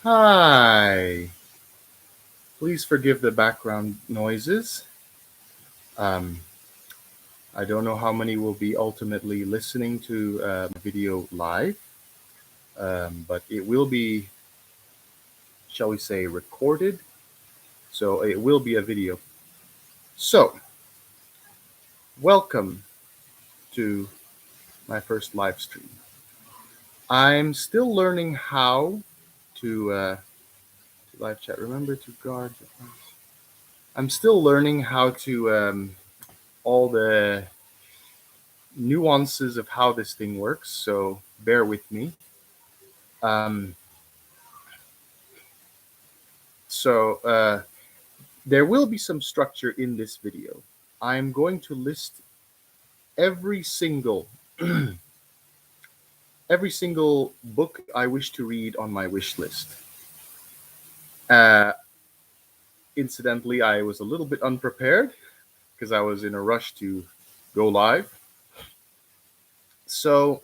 Hi. Please forgive the background noises. Um, I don't know how many will be ultimately listening to video live, but it will be, shall we say, recorded. So it will be a video. So, welcome to my first live stream. I'm still learning how to live chat. Remember to guard. I'm still learning how to all the nuances of how this thing works, so bear with me. Um, so there will be some structure in this video. I'm going to list every single every single book I wish to read on my wish list. Uh, Incidentally, I was a little bit unprepared because I was in a rush to go live. So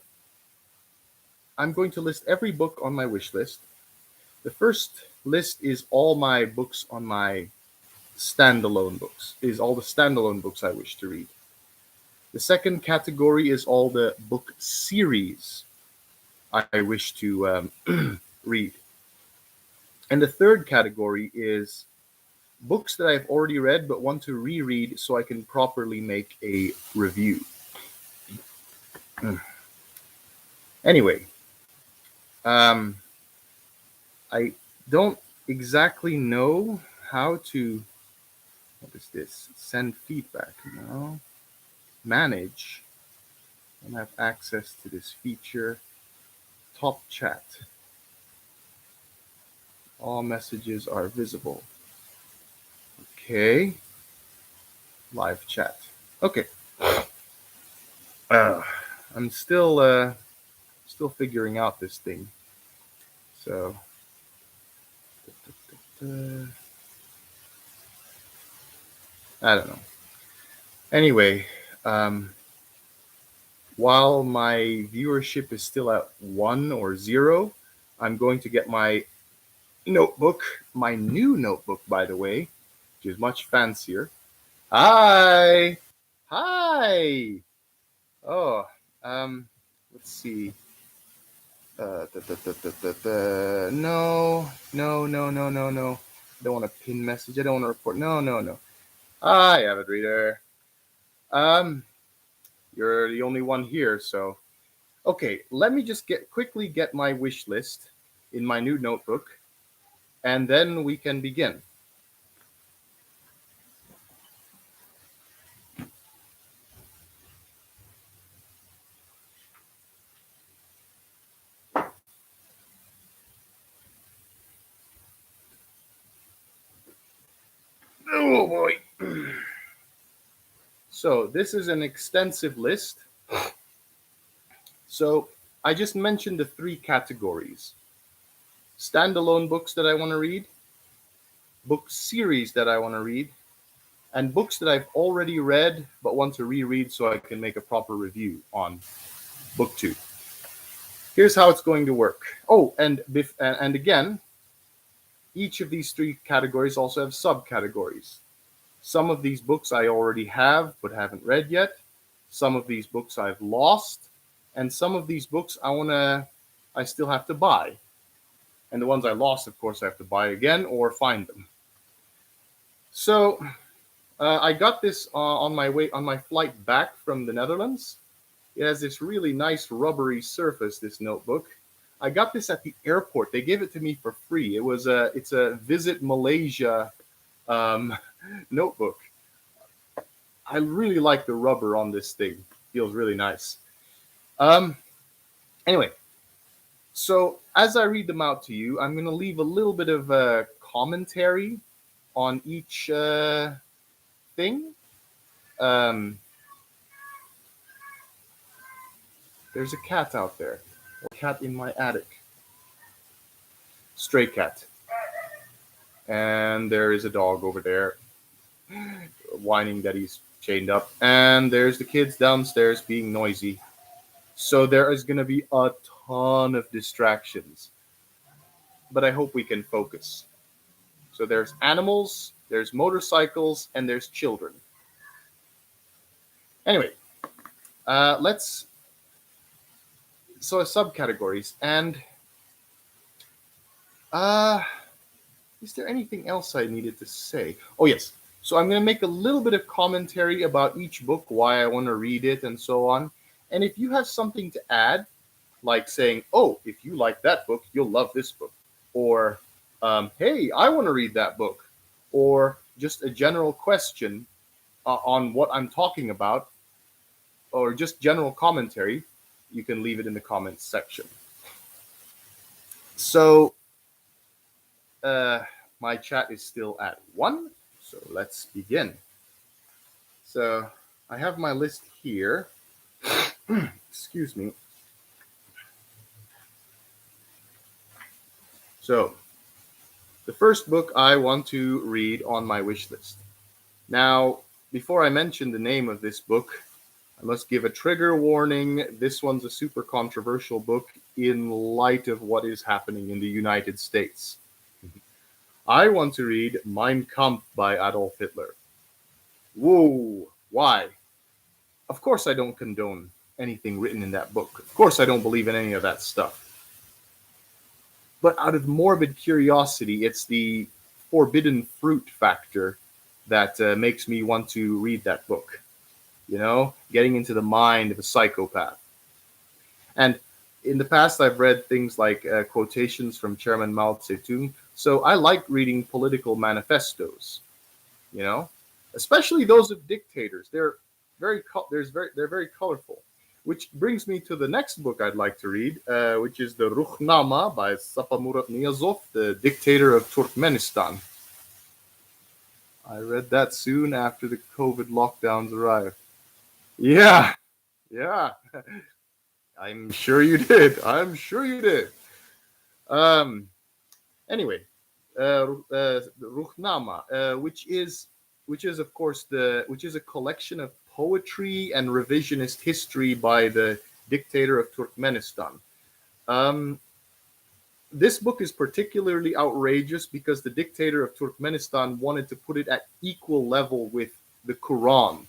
I'm going to list every book on my wish list. The first list is all my books on my standalone books, is all the standalone books I wish to read. The second category is all the book series I wish to read. And the third category is books that I've already read but want to reread so I can properly make a review. Anyway, I don't exactly know how to, what is this? Send feedback, no. Manage. I don't have access to this feature. Top chat. All messages are visible. Okay. Live chat. Okay. I'm still figuring out this thing. So I don't know. Anyway, while my viewership is still at 1 or 0, I'm going to get my notebook, my new notebook, by the way, which is much fancier. Hi! Hi! Oh, let's see. No. I don't want a pin message. I don't want to report. No. Hi, avid reader. You're the only one here, so okay. Let me just quickly get my wish list in my new notebook, and then we can begin. Oh boy. So this is an extensive list. So I just mentioned the 3 categories: standalone books that I want to read, book series that I want to read, and books that I've already read but want to reread so I can make a proper review on book 2. Here's how it's going to work. Oh, and again, each of these 3 categories also have subcategories. Some of these books I already have but haven't read yet. Some of these books I've lost, and some of these books I still have to buy. And the ones I lost, of course, I have to buy again or find them. So I got this on my flight back from the Netherlands. It has this really nice rubbery surface, this notebook. I got this at the airport. They gave it to me for free. It's a Visit Malaysia notebook. I really like the rubber on this thing. Feels really nice. Anyway, so as I read them out to you, I'm going to leave a little bit of commentary on each thing. There's a cat out there. A cat in my attic. Stray cat. And there is a dog over there whining that he's chained up. And there's the kids downstairs being noisy. So there is going to be a ton of distractions. but I hope we can focus. So there's animals, there's motorcycles, and there's children. Anyway, let's subcategories. And is there anything else I needed to say? Oh yes. So I'm going to make a little bit of commentary about each book, why I want to read it, and so on. And if you have something to add, like saying, "Oh, if you like that book, you'll love this book," or "Hey, I want to read that book," or just a general question on what I'm talking about, or just general commentary, you can leave it in the comments section. So my chat is still at 1, so let's begin. So I have my list here. Excuse me. So the first book I want to read on my wish list. Now, before I mention the name of this book, I must give a trigger warning. This one's a super controversial book in light of what is happening in the United States. I want to read Mein Kampf by Adolf Hitler. Whoa, why? Of course I don't condone anything written in that book. Of course I don't believe in any of that stuff. But out of morbid curiosity, it's the forbidden fruit factor that makes me want to read that book. You know, getting into the mind of a psychopath. And in the past, I've read things like quotations from Chairman Mao Zedong. So I like reading political manifestos, you know, especially those of dictators. They're very colorful. Which brings me to the next book I'd like to read, which is the Ruritania by Sapamurat Niyazov, the dictator of Turkmenistan. I read that soon after the COVID lockdowns arrived. Yeah. I'm sure you did. Anyway, Ruhnama, which is of course a collection of poetry and revisionist history by the dictator of Turkmenistan. This book is particularly outrageous because the dictator of Turkmenistan wanted to put it at equal level with the Quran,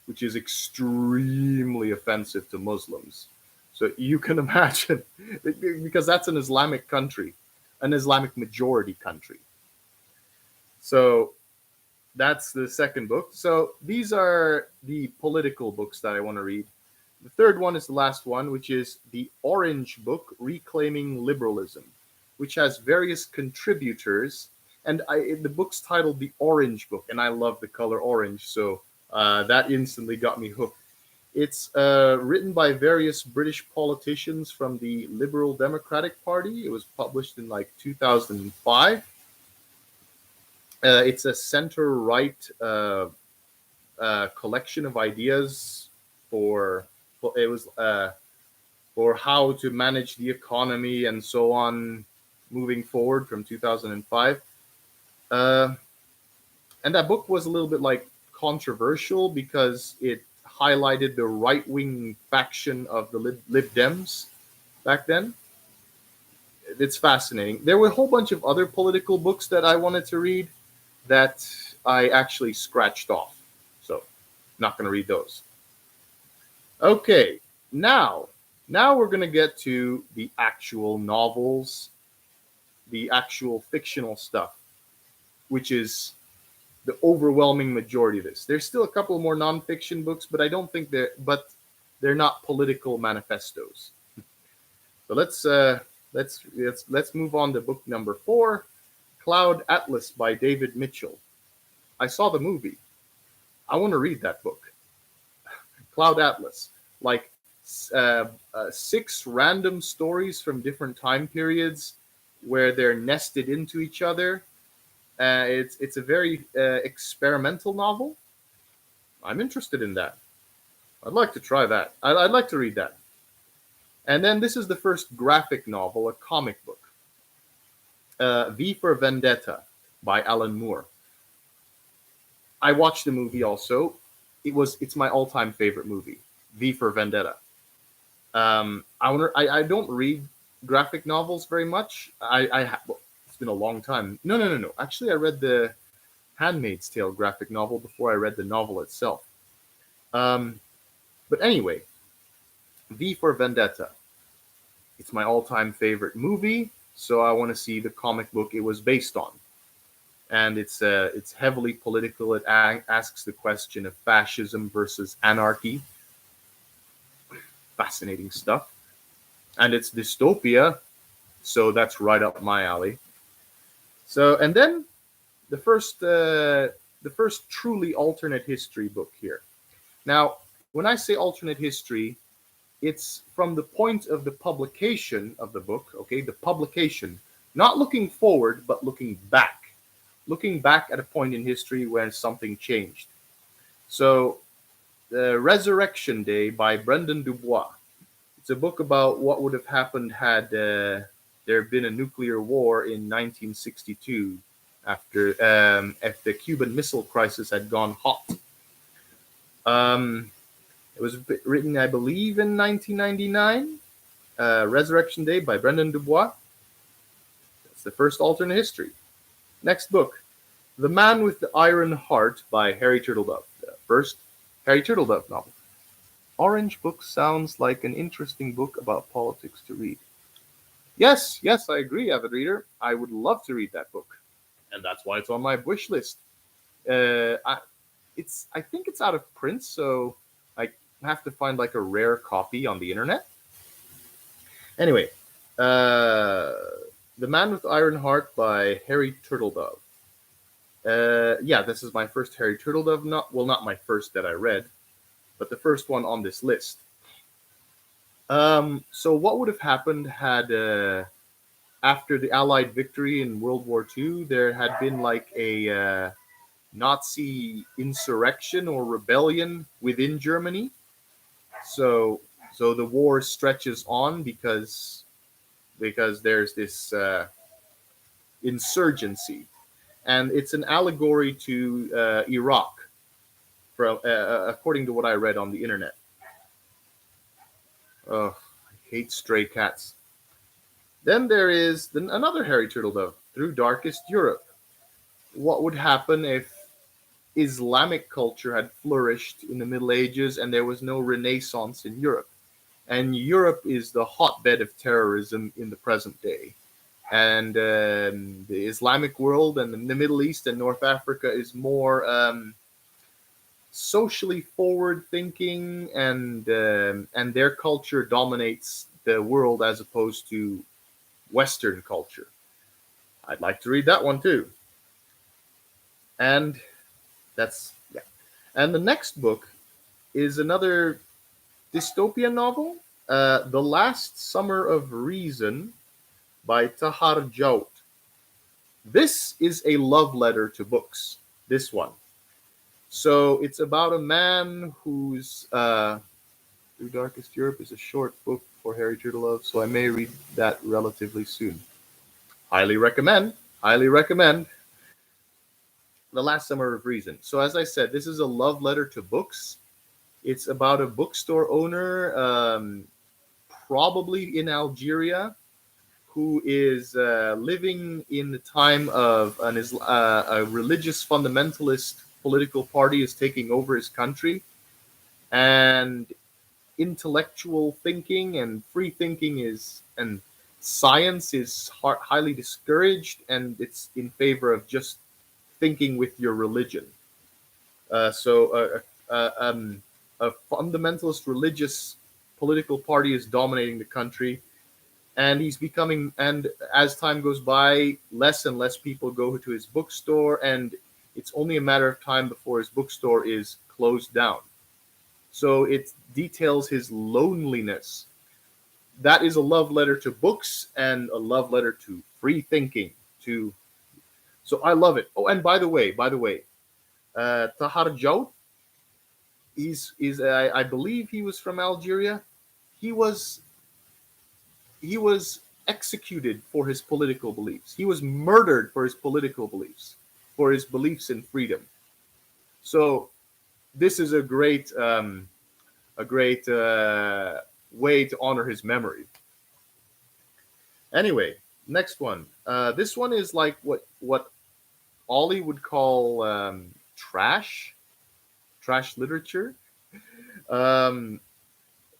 which is extremely offensive to Muslims. So you can imagine, because that's an Islamic country, an Islamic majority country. So that's the second book. So these are the political books that I want to read. The third one is the last one, which is the Orange Book, Reclaiming Liberalism, which has various contributors. And the book's titled The Orange Book, and I love the color orange, so that instantly got me hooked. It's written by various British politicians from the Liberal Democratic Party. It was published in like 2005. It's a center-right collection of ideas for how to manage the economy and so on moving forward from 2005. And that book was a little bit like controversial because it highlighted the right-wing faction of the Lib Dems back then. It's fascinating. There were a whole bunch of other political books that I wanted to read that I actually scratched off. So, not going to read those. Okay, now we're going to get to the actual novels, the actual fictional stuff, which is the overwhelming majority of this. There's still a couple more nonfiction books, but I don't think they're not political manifestos. So let's move on to book number 4, Cloud Atlas by David Mitchell. I saw the movie. I want to read that book. Cloud Atlas, like 6 random stories from different time periods where they're nested into each other. It's a very experimental novel. I'm interested in that. I'd like to try that. I'd like to read that. And then this is the first graphic novel, a comic book. V for Vendetta by Alan Moore. I watched the movie also. It's my all-time favorite movie, V for Vendetta. I don't read graphic novels very much. been a long time. No. Actually, I read the Handmaid's Tale graphic novel before I read the novel itself. But anyway, V for Vendetta. It's my all-time favorite movie, so I want to see the comic book it was based on. And it's heavily political. It asks the question of fascism versus anarchy. Fascinating stuff. And it's dystopia, so that's right up my alley. So, and then the first truly alternate history book here. Now, when I say alternate history, it's from the point of the publication of the book, okay? The publication, not looking forward, but looking back. Looking back at a point in history where something changed. So, Resurrection Day by Brendan Dubois. It's a book about what would have happened had there been a nuclear war in 1962 after if the Cuban Missile Crisis had gone hot. It was written, I believe, in 1999. Resurrection Day by Brendan Dubois. That's the first alternate history. Next book, The Man with the Iron Heart by Harry Turtledove. The first Harry Turtledove novel. Orange Book sounds like an interesting book about politics to read. Yes, I agree, avid reader. I would love to read that book. And that's why it's on my wish list. I think it's out of print, so I have to find like a rare copy on the internet. Anyway, The Man with the Iron Heart by Harry Turtledove. This is my first Harry Turtledove. Not my first that I read, but the first one on this list. So what would have happened had after the Allied victory in World War II, there had been like a Nazi insurrection or rebellion within Germany. So the war stretches on because there's this insurgency, and it's an allegory to Iraq, from according to what I read on the internet. Oh, I hate stray cats. Then there is another Harry Turtledove, Through Darkest Europe. What would happen if Islamic culture had flourished in the Middle Ages and there was no Renaissance in Europe? And Europe is the hotbed of terrorism in the present day. And the Islamic world and the Middle East and North Africa is more socially forward-thinking, and their culture dominates the world as opposed to Western culture. I'd like to read that one too. And that's, yeah. And the next book is another dystopian novel, The Last Summer of Reason by Tahar Jout. This is a love letter to books, this one. So it's about a man who's Through Darkest Europe is a short book for Harry Turtledove, so I may read that relatively soon. Highly recommend. The Last Summer of Reason. So as I said, this is a love letter to books. It's about a bookstore owner, probably in Algeria, who is living in the time of a religious fundamentalist political party is taking over his country, and intellectual thinking and free thinking and science is highly discouraged, and it's in favor of just thinking with your religion. So a fundamentalist religious political party is dominating the country, and he's becoming, and as time goes by, less and less people go to his bookstore, and it's only a matter of time before his bookstore is closed down. So it details his loneliness. That is a love letter to books and a love letter to free thinking. So I love it. Oh, and by the way, Tahar Jout, I believe he was from Algeria. He was executed for his political beliefs. He was murdered for his political beliefs, for his beliefs in freedom. So this is a great way to honor his memory. Anyway, Next one. This one is like what Ollie would call trash literature. Um,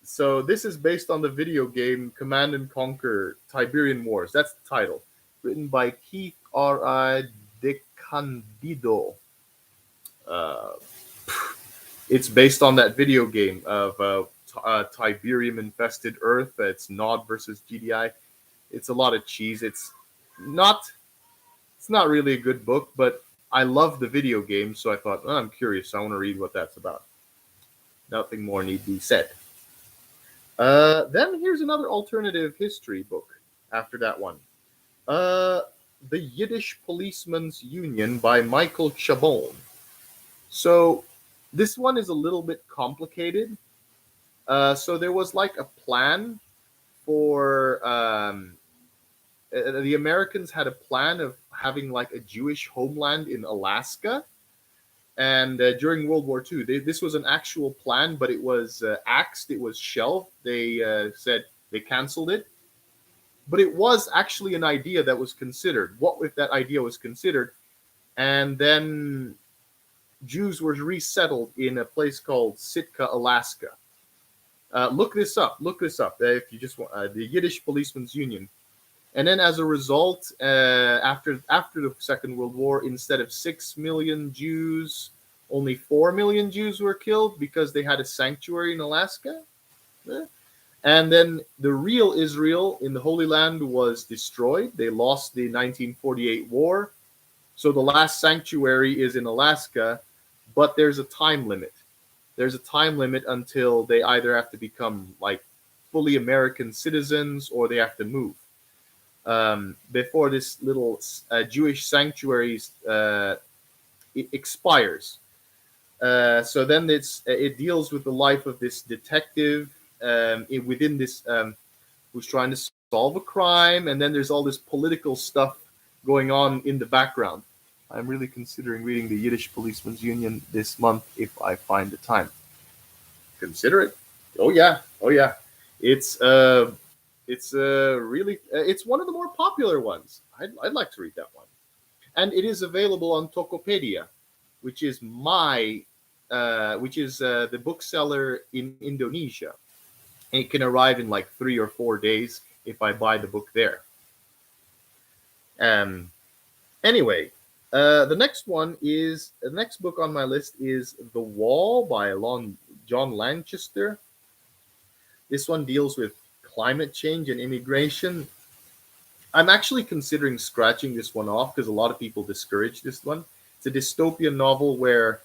so this is based on the video game Command and Conquer Tiberian Wars. That's the title, written by Keith R. I. DeCandido. Uh, it's based on that video game of Tiberium infested Earth. It's Nod versus GDI. It's a lot of cheese. Not it's not really a good book, but I love the video game, so I thought, oh, I'm curious. I want to read what that's about. Nothing more need be said. Then here's another alternative history book after that one. Uh, the Yiddish Policeman's Union by Michael Chabon. So this one is a little bit complicated. So there was like a plan for the Americans had a plan of having like a Jewish homeland in Alaska. And during World War II, this was an actual plan, but it was axed, it was shelved. They said they canceled it. But it was actually an idea that was considered. What if that idea was considered? And then Jews were resettled in a place called Sitka, Alaska. Look this up. Look this up. If you just want the Yiddish Policeman's Union. And then, as a result, after the Second World War, instead of 6 million Jews, only 4 million Jews were killed because they had a sanctuary in Alaska. And then the real Israel in the Holy Land was destroyed. They lost the 1948 war. So the last sanctuary is in Alaska, but there's a time limit. There's a time limit until they either have to become like fully American citizens or they have to move. Before this little Jewish sanctuaries it expires. So then it deals with the life of this detective within this who's trying to solve a crime, and then there's all this political stuff going on in the background. I'm really considering reading the Yiddish Policeman's Union this month if I find the time. Consider it. Oh yeah, oh yeah. It's really it's one of the more popular ones. I'd like to read that one, and it is available on Tokopedia, which is the bookseller in Indonesia. And it can arrive in like 3 or 4 days if I buy the book there. Anyway, the next book on my list is The Wall by John Lanchester. This one deals with climate change and immigration. I'm actually considering scratching this one off because a lot of people discourage this one. It's a dystopian novel where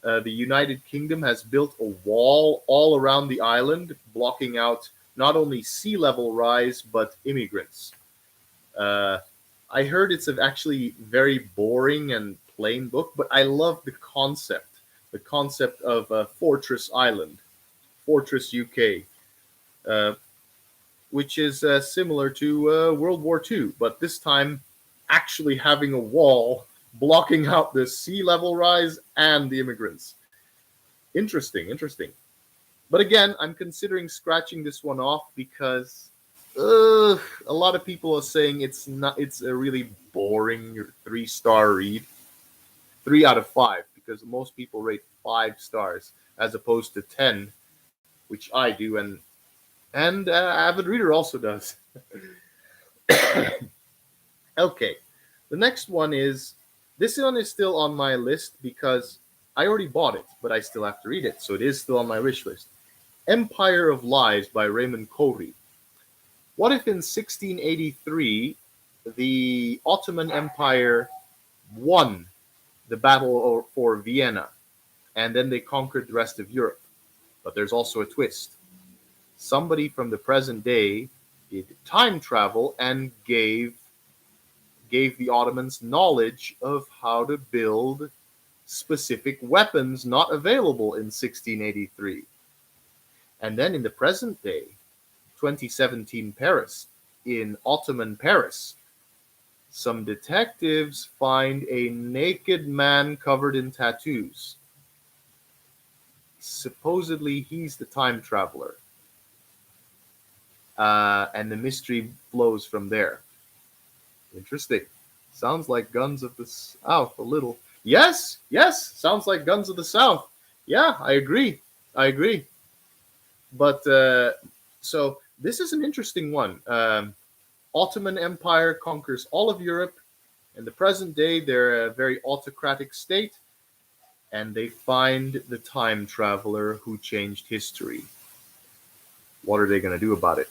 the United Kingdom has built a wall all around the island, blocking out not only sea level rise, but immigrants. I heard it's actually very boring and plain book, but I love the concept of Fortress Island, Fortress UK, which is similar to World War II, but this time actually having a wall blocking out the sea level rise and the immigrants. Interesting. But again, I'm considering scratching this one off because a lot of people are saying it's a really boring 3-star read. 3 out of 5, because most people rate 5 stars as opposed to 10, which I do, and Avid Reader also does. Okay, the next one is this one is still on my list because I already bought it, but I still have to read it, so it is still on my wish list. Empire of Lies by Raymond Corey. What if in 1683 the Ottoman Empire won the battle for Vienna, and then they conquered the rest of Europe? But there's also a twist. Somebody from the present day did time travel and gave the Ottomans knowledge of how to build specific weapons not available in 1683. And then in the present day, 2017 Paris, in Ottoman Paris, some detectives find a naked man covered in tattoos. Supposedly, he's the time traveler. And the mystery flows from there. Interesting. Sounds like Guns of the South a little. Yes, yes, sounds like Guns of the South. Yeah, I agree. I agree. But so this is an interesting one. Ottoman Empire conquers all of Europe. In the present day, they're a very autocratic state, and they find the time traveler who changed history. What are they going to do about it?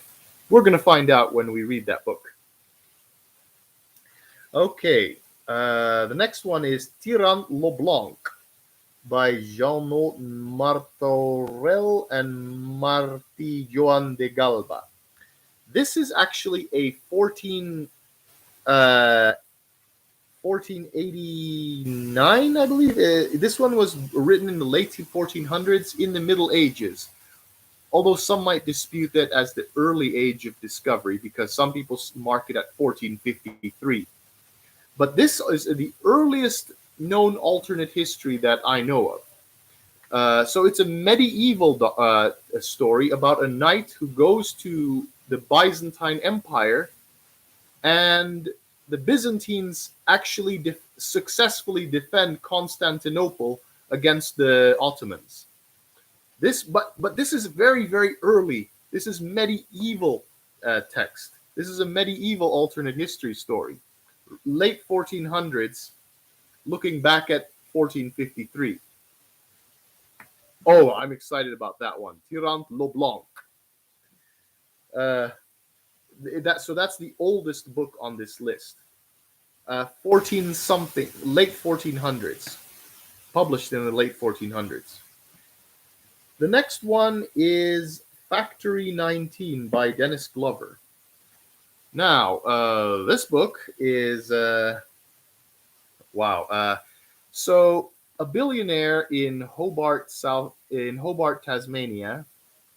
We're going to find out when we read that book. Okay, the next one is Tyran Leblanc by Jean-Maud Martorell and Martí Joan de Galba. This is actually a 1489, I believe. This one was written in the late 1400s in the Middle Ages. Although some might dispute that as the early age of discovery, because some people mark it at 1453. But this is the earliest known alternate history that I know of. So it's a medieval story about a knight who goes to the Byzantine Empire, and the Byzantines actually successfully defend Constantinople against the Ottomans. But this is very, very early. This is medieval text. This is a medieval alternate history story, late 1400s, looking back at 1453. Oh, I'm excited about that one. Tyran Leblanc. That's the oldest book on this list. 14 something, late 1400s, published in the late 1400s. The next one is Factory 19 by Dennis Glover. Now, this book is wow. So a billionaire in Hobart, Tasmania,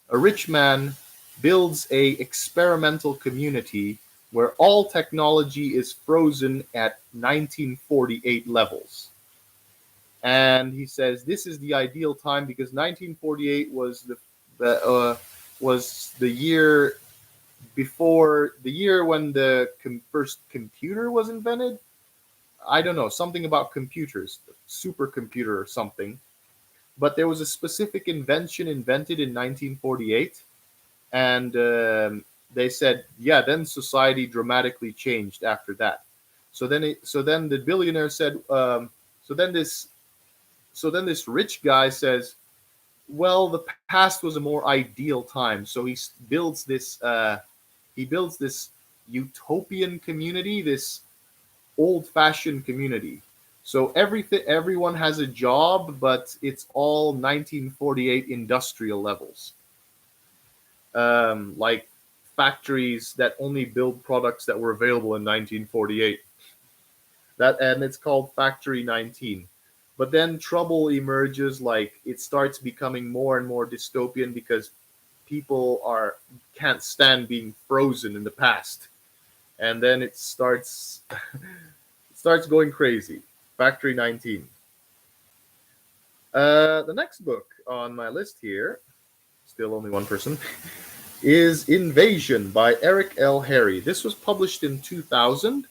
a rich man builds a experimental community where all technology is frozen at 1948 levels. And he says this is the ideal time because 1948 was the year before the year when the first computer was invented. I don't know, something about computers, supercomputer or something. But there was a specific invention invented in 1948, and they said, yeah, then society dramatically changed after that. So then the billionaire said, so then this rich guy says, well, the past was a more ideal time. So he builds this utopian community, this old-fashioned community. So everyone has a job, but it's all 1948 industrial levels, like factories that only build products that were available in 1948. And it's called Factory 19. But then trouble emerges, like it starts becoming more and more dystopian because people can't stand being frozen in the past, and then it starts going crazy. Factory 19. The next book on my list here, still only one person, is Invasion by Eric L. Harry. This was published in 2000.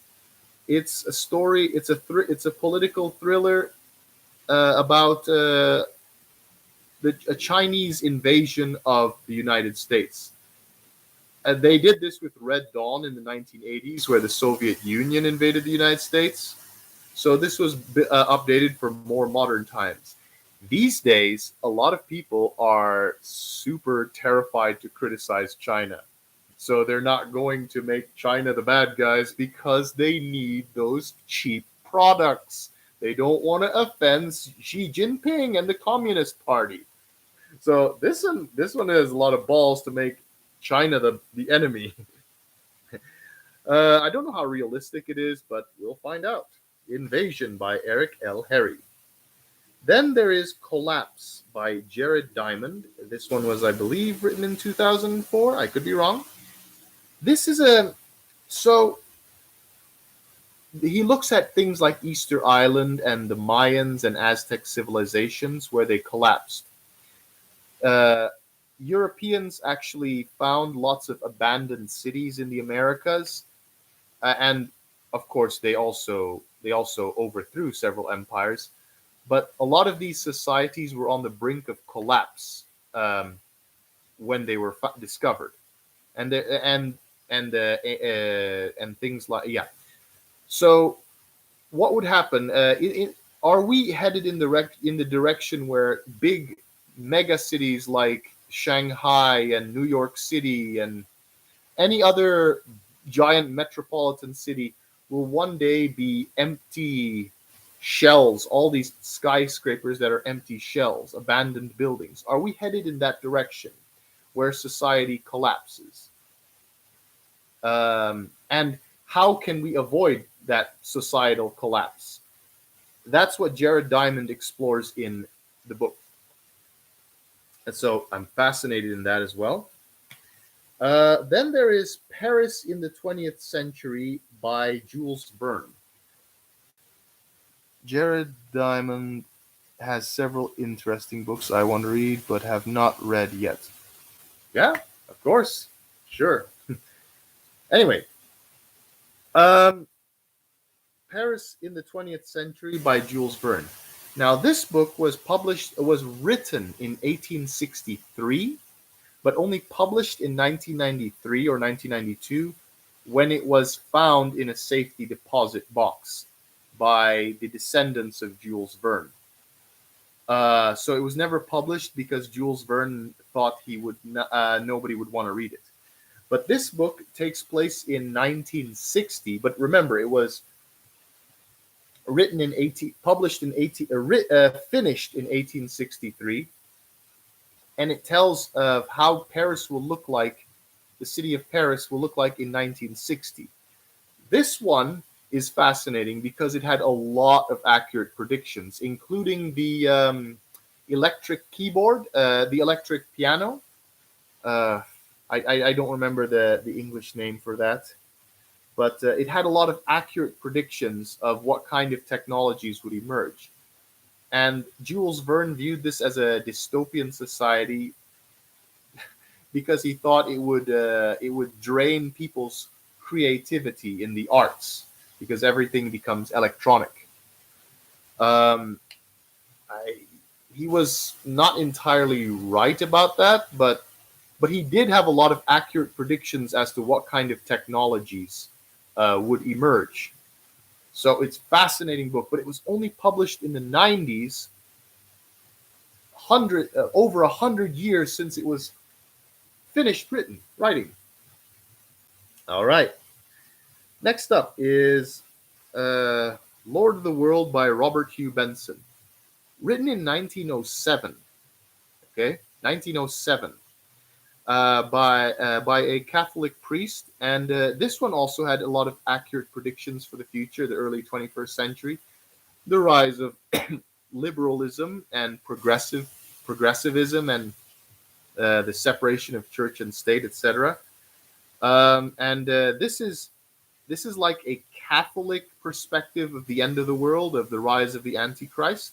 It's a story. It's a political thriller about a Chinese invasion of the United States. And they did this with Red Dawn in the 1980s, where the Soviet Union invaded the United States. So this was updated for more modern times. These days, a lot of people are super terrified to criticize China. So they're not going to make China the bad guys because they need those cheap products. They don't want to offend Xi Jinping and the Communist Party. So this one has a lot of balls to make China the enemy. I don't know how realistic it is, but we'll find out. Invasion by Eric L. Harry. Then there is Collapse by Jared Diamond. This one was, I believe, written in 2004. I could be wrong. This is so he looks at things like Easter Island and the Mayans and Aztec civilizations where they collapsed. Europeans actually found lots of abandoned cities in the Americas, and of course, they also overthrew several empires. But a lot of these societies were on the brink of collapse when they were discovered, and and things like, yeah. So what would happen? Are we headed in the direction where big mega cities like Shanghai and New York City and any other giant metropolitan city will one day be empty shells, all these skyscrapers that are empty shells, abandoned buildings? Are we headed in that direction where society collapses? And how can we avoid that societal collapse? That's what Jared Diamond explores in the book. And so I'm fascinated in that as well. Then there is Paris in the 20th Century by Jules Verne. Jared Diamond has several interesting books I want to read but have not read yet. Yeah, of course. Sure. Anyway, Paris in the 20th Century by Jules Verne. Now, this book was written in 1863, but only published in 1993 or 1992 when it was found in a safety deposit box by the descendants of Jules Verne. So it was never published because Jules Verne thought nobody would want to read it. But this book takes place in 1960. But remember, it was written in finished in 1863, and it tells of how Paris will look like. The city of Paris will look like in 1960. This one is fascinating because it had a lot of accurate predictions, including the electric keyboard, the electric piano. I don't remember the English name for that, but it had a lot of accurate predictions of what kind of technologies would emerge. And Jules Verne viewed this as a dystopian society because he thought it would drain people's creativity in the arts because everything becomes electronic. He was not entirely right about that, but he did have a lot of accurate predictions as to what kind of technologies would emerge. So it's a fascinating book, but it was only published in the 90s, over 100 years since it was finished writing. All right. Next up is Lord of the World by Robert Hugh Benson, written in 1907. Okay, 1907. By a Catholic priest, and this one also had a lot of accurate predictions for the future, the early 21st century, the rise of liberalism and progressivism, and the separation of church and state, etc. And this is like a Catholic perspective of the end of the world, of the rise of the Antichrist.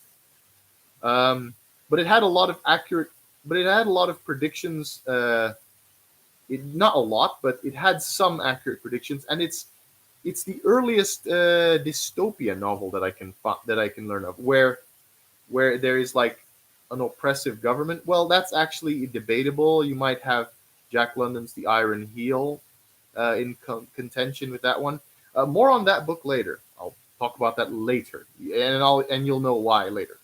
But it had a lot of predictions. Not a lot, but it had some accurate predictions, and it's the earliest dystopian novel that I can learn of, where there is like an oppressive government. Well, that's actually debatable. You might have Jack London's The Iron Heel in contention with that one. More on that book later. I'll talk about that later, and you'll know why later.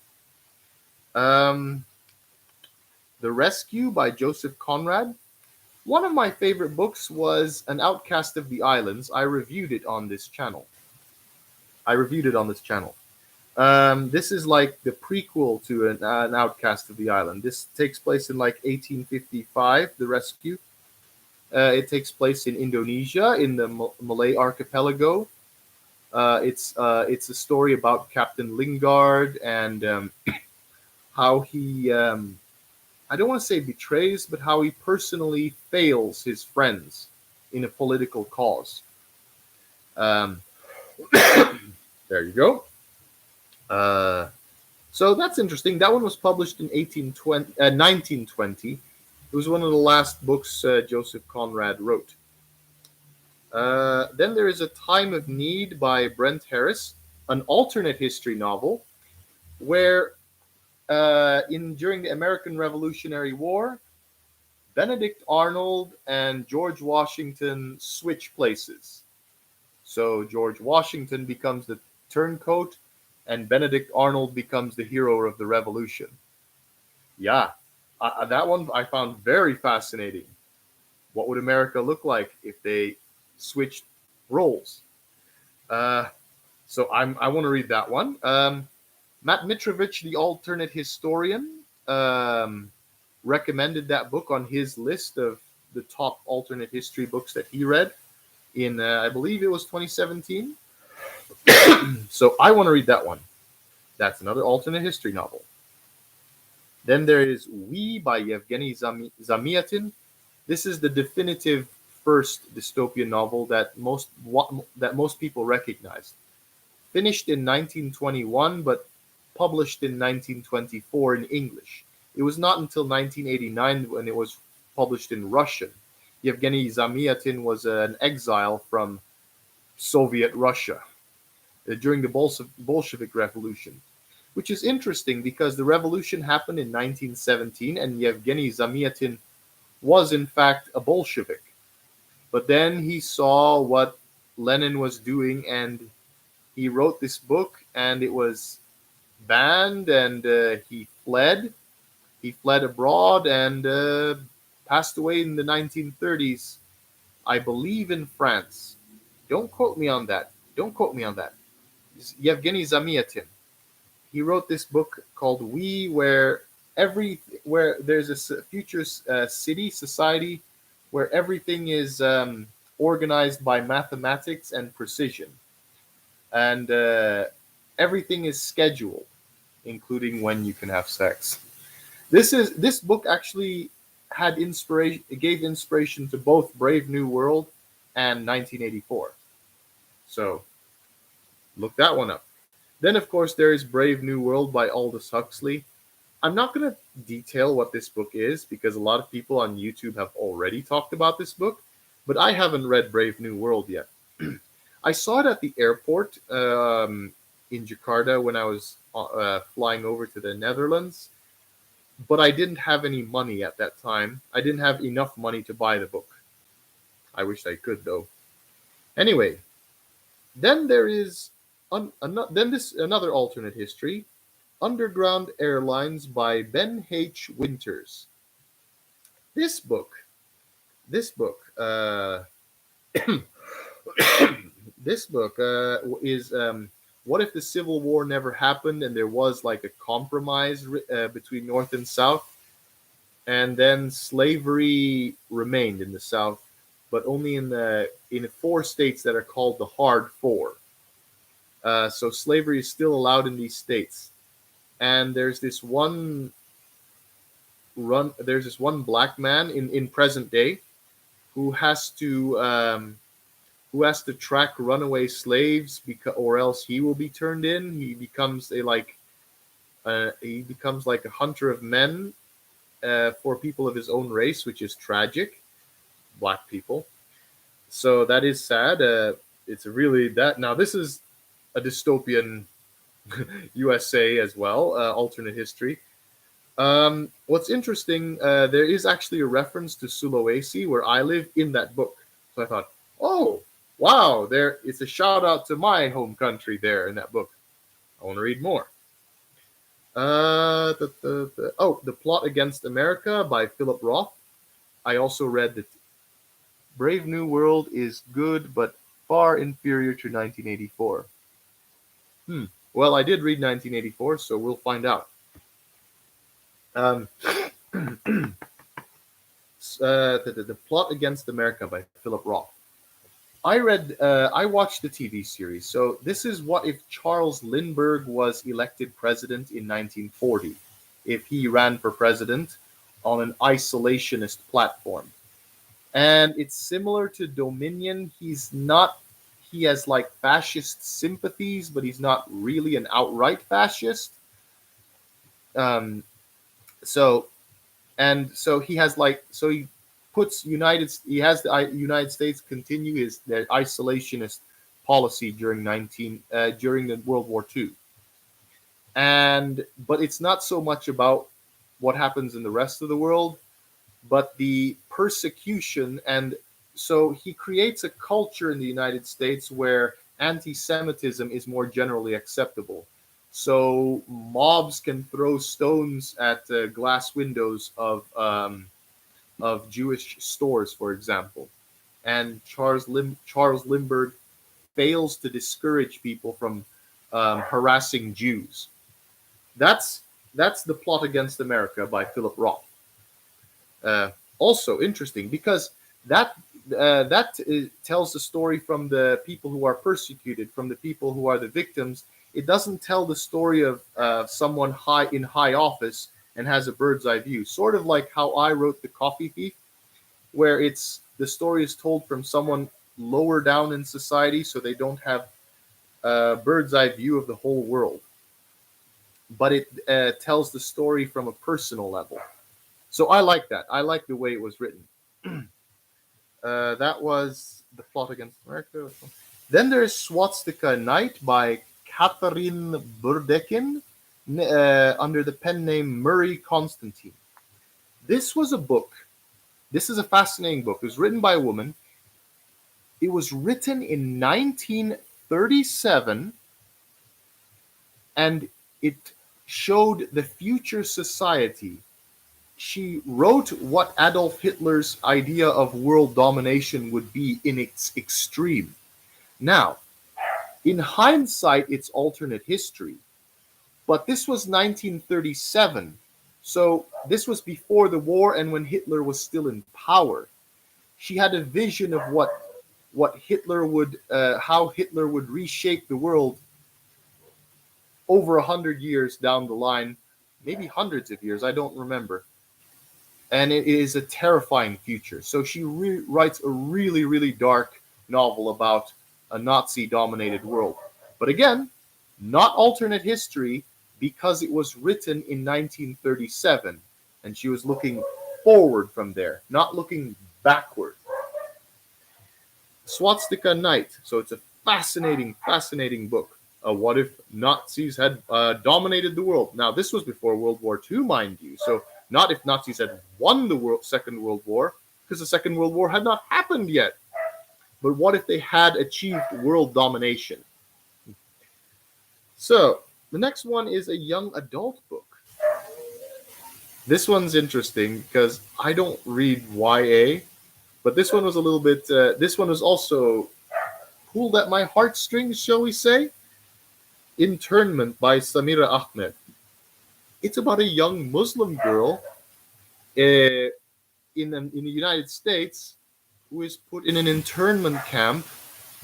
The Rescue by Joseph Conrad. One of my favorite books was An Outcast of the Islands. I reviewed it on this channel. This is like the prequel to an Outcast of the Island. This takes place in like 1855, The Rescue. It takes place in Indonesia, in the Malay archipelago. It's a story about Captain Lingard and how he... I don't want to say betrays, but how he personally fails his friends in a political cause. There you go. So that's interesting. That one was published in 1920. It was one of the last books Joseph Conrad wrote. Then there is A Time of Need by Brent Harris, an alternate history novel where in during the American Revolutionary War, Benedict Arnold and George Washington switch places. So George Washington becomes the turncoat, and Benedict Arnold becomes the hero of the revolution. Yeah, that one I found very fascinating. What would America look like if they switched roles? Uh, I want to read that one. Matt Mitrovich, the alternate historian, recommended that book on his list of the top alternate history books that he read in, I believe it was 2017. So I want to read that one. That's another alternate history novel. Then there is We by Yevgeny Zamyatin. This is the definitive first dystopian novel that most people recognized. Finished in 1921, but published in 1924 in English. It was not until 1989 when it was published in Russian. Yevgeny Zamyatin was an exile from Soviet Russia during the Bolshevik Revolution, which is interesting because the revolution happened in 1917 and Yevgeny Zamyatin was in fact a Bolshevik. But then he saw what Lenin was doing and he wrote this book and it was banned and he fled. He fled abroad and passed away in the 1930s, I believe in France. Don't quote me on that. Don't quote me on that. It's Yevgeny Zamyatin. He wrote this book called We, where there's a future city society where everything is organized by mathematics and precision, and everything is scheduled, including when you can have sex. This book actually had inspiration. It gave inspiration to both Brave New World and 1984. So look that one up. Then, of course, there is Brave New World by Aldous Huxley. I'm not going to detail what this book is because a lot of people on YouTube have already talked about this book, but I haven't read Brave New World yet. I saw it at the airport in Jakarta when I was flying over to the Netherlands, but I didn't have any money at that time. I didn't have enough money to buy the book. I wish I could, though. Anyway, then there is another alternate history, Underground Airlines by Ben H. Winters. This book, this book is what if the Civil War never happened and there was like a compromise between North and South, and then slavery remained in the South, but only in 4 states that are called the Hard Four. So slavery is still allowed in these states, and there's this one black man in present day who has to track runaway slaves or else he will be turned in. He becomes like a hunter of men for people of his own race, which is tragic. Black people. So that is sad. It's really that. Now this is a dystopian USA as well, alternate history. What's interesting, there is actually a reference to Sulawesi, where I live, in that book. So I thought, oh, wow, it's a shout out to my home country there in that book. I want to read more. The Plot Against America by Philip Roth. I also read that Brave New World is good, but far inferior to 1984. Well, I did read 1984, so we'll find out. The Plot Against America by Philip Roth. I watched the TV series. So this is what if Charles Lindbergh was elected president in 1940, if he ran for president on an isolationist platform. And it's similar to Dominion. He has like fascist sympathies, but he's not really an outright fascist. So he has the United States continue their isolationist policy during the World War II, but it's not so much about what happens in the rest of the world, but the persecution. And so he creates a culture in the United States where anti-Semitism is more generally acceptable. So mobs can throw stones at glass windows of Jewish stores, for example. And Charles Lindbergh fails to discourage people from harassing Jews. That's The Plot Against America by Philip Roth. Also interesting because that tells the story from the people who are persecuted, from the people who are the victims. It doesn't tell the story of someone in high office and has a bird's eye view, sort of like how I wrote The Coffee Thief, where the story is told from someone lower down in society, so they don't have a bird's eye view of the whole world. But it tells the story from a personal level. So I like that. I like the way it was written. That was The Plot Against America. Then there's Swastika Night by Catherine Burdekin under the pen name Murray Constantine. This was a book. This is a fascinating book. It was written by a woman. It was written in 1937, and it showed the future society. She wrote what Adolf Hitler's idea of world domination would be in its extreme. Now, in hindsight, it's alternate history, but this was 1937, so this was before the war and when Hitler was still in power. She had a vision of how Hitler would reshape the world over 100 years down the line, maybe hundreds of years, I don't remember. And it is a terrifying future. So she writes a really, really dark novel about a Nazi-dominated world. But again, not alternate history, because it was written in 1937, and she was looking forward from there, not looking backward. Swastika Night. So it's a fascinating, fascinating book. What if Nazis had dominated the world? Now, this was before World War II, mind you. So not if Nazis had won the Second World War, because the Second World War had not happened yet. But what if they had achieved world domination? So the next one is a young adult book. This one's interesting because I don't read YA, but this one was a little bit, this one was also pulled at my heartstrings, shall we say. Internment by Samira Ahmed. It's about a young Muslim girl in the United States who is put in an internment camp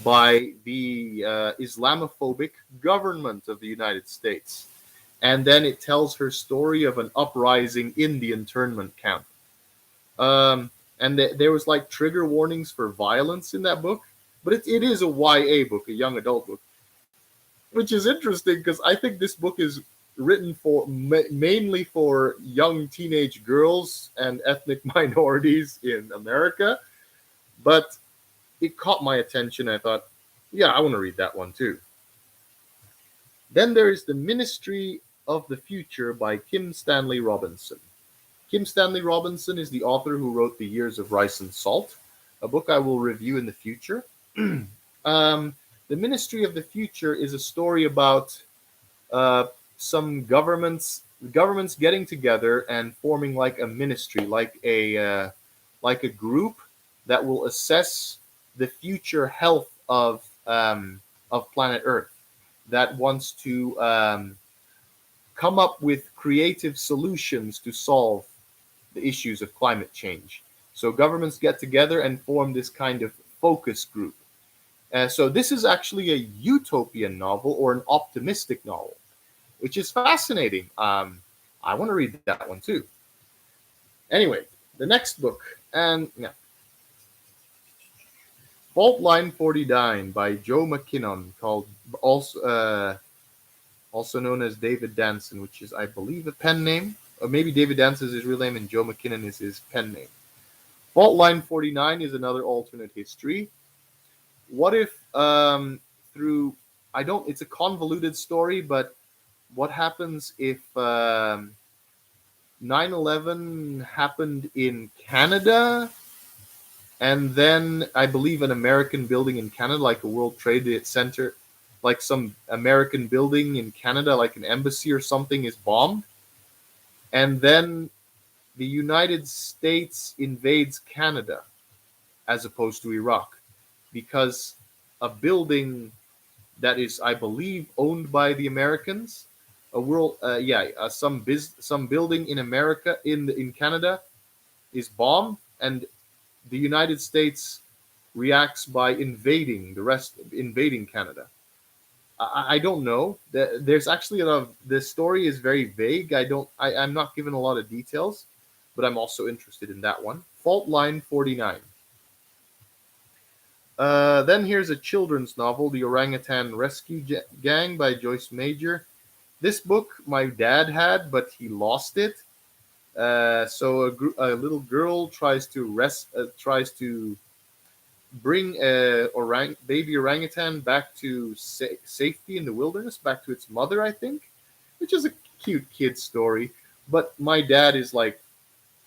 by the Islamophobic government of the United States. And then it tells her story of an uprising in the internment camp. And there was like trigger warnings for violence in that book. But it is a YA book, a young adult book. Which is interesting because I think this book is written mainly for young teenage girls and ethnic minorities in America. But it caught my attention. I thought, yeah, I want to read that one too. Then there is The Ministry of the Future by Kim Stanley Robinson. Kim Stanley Robinson is the author who wrote The Years of Rice and Salt, a book I will review in the future. The Ministry of the Future is a story about some governments getting together and forming like a ministry, like a group that will assess the future health of planet Earth, that wants to come up with creative solutions to solve the issues of climate change. So governments get together and form this kind of focus group. So this is actually a utopian novel or an optimistic novel, which is fascinating. I want to read that one too. Anyway, the next book, and yeah, Fault Line 49 by Joe McKinnon, called also known as David Danson, which is, I believe, a pen name, or maybe David Danson is his real name and Joe McKinnon is his pen name. Fault Line 49 is another alternate history. What if through I don't it's a convoluted story, but what happens if 9/11 happened in Canada, and then I believe an American building in Canada, like a World Trade Center, like some American building in Canada, like an embassy or something, is bombed, and then the United States invades Canada as opposed to Iraq, because a building that is, I believe, owned by the Americans, some building in America in Canada is bombed, and the United States reacts by invading Canada. I don't know. There's actually a lot of the story is very vague. I'm not given a lot of details, but I'm also interested in that one. Fault Line 49. Then here's a children's novel, The Orangutan Rescue Gang by Joyce Major. This book my dad had, but he lost it. So a little girl tries to bring a baby orangutan back to safety in the wilderness, back to its mother, I think, which is a cute kid story. But my dad is like,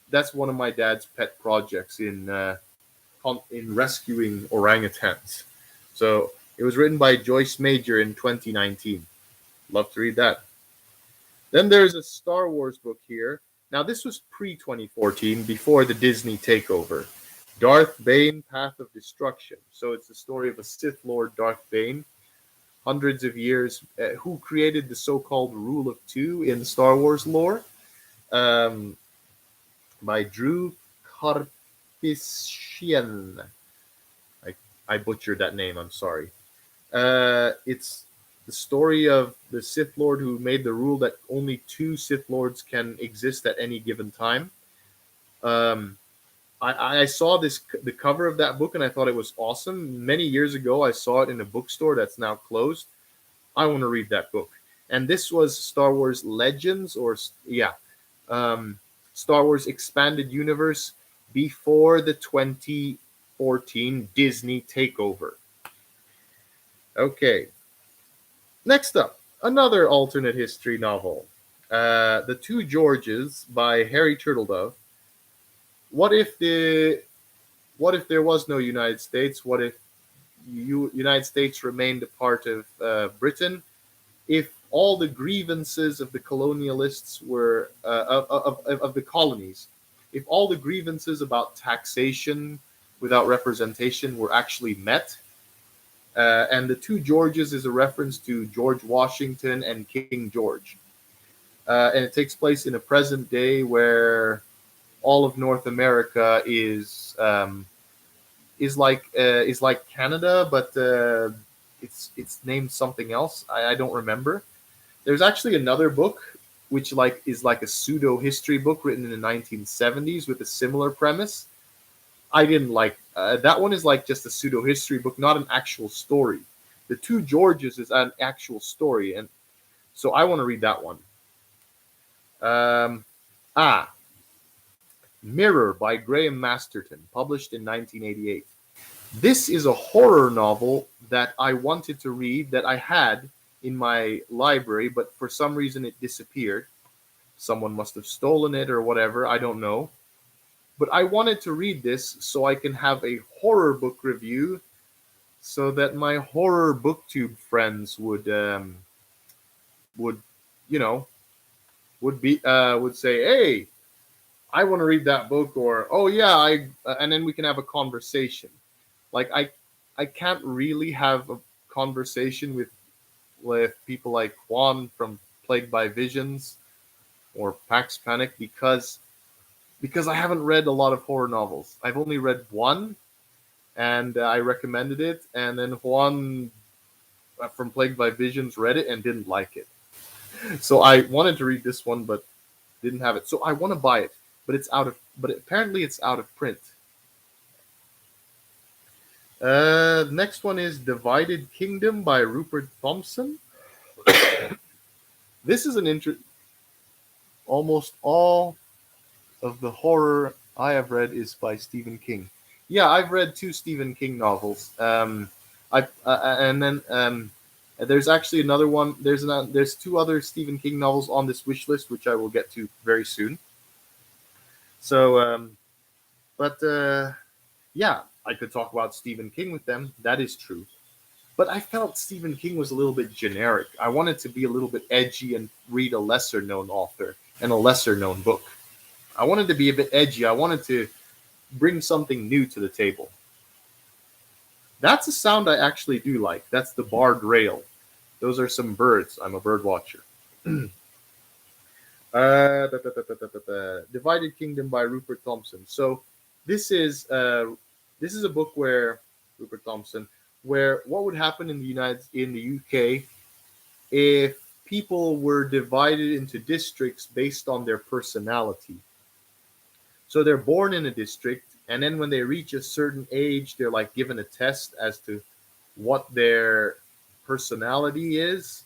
that's one of my dad's pet projects in rescuing orangutans. So it was written by Joyce Major in 2019. Love to read that. Then there's a Star Wars book here. Now this was pre-2014, before the Disney takeover. Darth Bane, Path of Destruction. So it's the story of a Sith Lord, Darth Bane, hundreds of years, who created the so-called Rule of Two in Star Wars lore, by Drew Karpyshyn. I butchered that name, I'm sorry. It's the story of the Sith Lord who made the rule that only two Sith Lords can exist at any given time. I saw the cover of that book, and I thought it was awesome. Many years ago, I saw it in a bookstore that's now closed. I want to read that book. And this was Star Wars Legends, Star Wars Expanded Universe before the 2014 Disney takeover. Okay. Next up, another alternate history novel, The Two Georges by Harry Turtledove. What if there was no United States? What if United States remained a part of Britain? If all the grievances of the colonialists were of the colonies, if all the grievances about taxation without representation were actually met, and the Two Georges is a reference to George Washington and King George, and it takes place in a present day where all of North America is like Canada, but it's named something else. I don't remember. There's actually another book which is like a pseudo history book written in the 1970s with a similar premise. I didn't like that one. Is like just a pseudo history book, not an actual story. The Two Georges is an actual story, and so I want to read that one. Mirror by Graham Masterton, published in 1988. This is a horror novel that I wanted to read, that I had in my library, but for some reason it disappeared. Someone must have stolen it or whatever, I don't know. But I wanted to read this so I can have a horror book review, so that my horror booktube friends would say, "Hey, I want to read that book," or "Oh yeah, and then we can have a conversation. Like I can't really have a conversation with people like Juan from Plagued by Visions or Pax Panic because I haven't read a lot of horror novels. I've only read one, and I recommended it, and then Juan from Plagued by Visions read it and didn't like it. So I wanted to read this one, but didn't have it. So I want to buy it, but apparently it's out of print. Next one is Divided Kingdom by Rupert Thompson. This is almost all of the horror I have read is by Stephen King. Yeah, I've read two Stephen King novels. I and then there's actually another one. There's two other Stephen King novels on this wish list, which I will get to very soon. So, but yeah, I could talk about Stephen King with them. That is true. But I felt Stephen King was a little bit generic. I wanted to be a little bit edgy and read a lesser known author and a lesser known book. I wanted to be a bit edgy. I wanted to bring something new to the table. That's a sound I actually do like. That's the barred rail. Those are some birds. I'm a bird watcher. Divided Kingdom by Rupert Thompson. So this is a book where Rupert Thompson, where what would happen in the UK if people were divided into districts based on their personality. So they're born in a district, and then when they reach a certain age, they're like given a test as to what their personality is,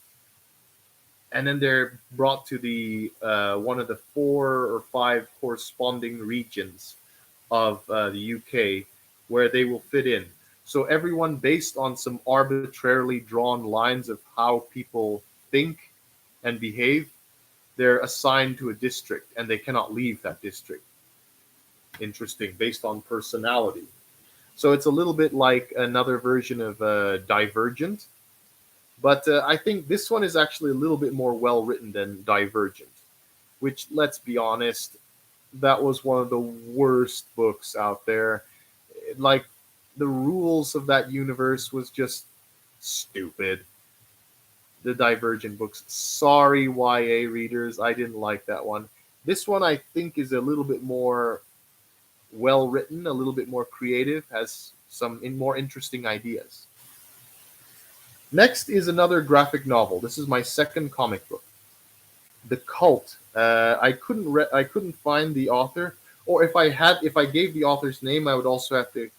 and then they're brought to the one of the 4 or 5 corresponding regions of the UK where they will fit in. So everyone, based on some arbitrarily drawn lines of how people think and behave, they're assigned to a district, and they cannot leave that district. Interesting, based on personality. So it's a little bit like another version of Divergent, but I think this one is actually a little bit more well written than Divergent, which, let's be honest, that was one of the worst books out there. Like, the rules of that universe was just stupid. The Divergent books. Sorry, YA readers, I didn't like that one. This one, I think, is a little bit more well written, a little bit more creative, has some more interesting ideas. Next is another graphic novel. This is my second comic book, The Cult. I couldn't find the author, or if I gave the author's name, I would also have to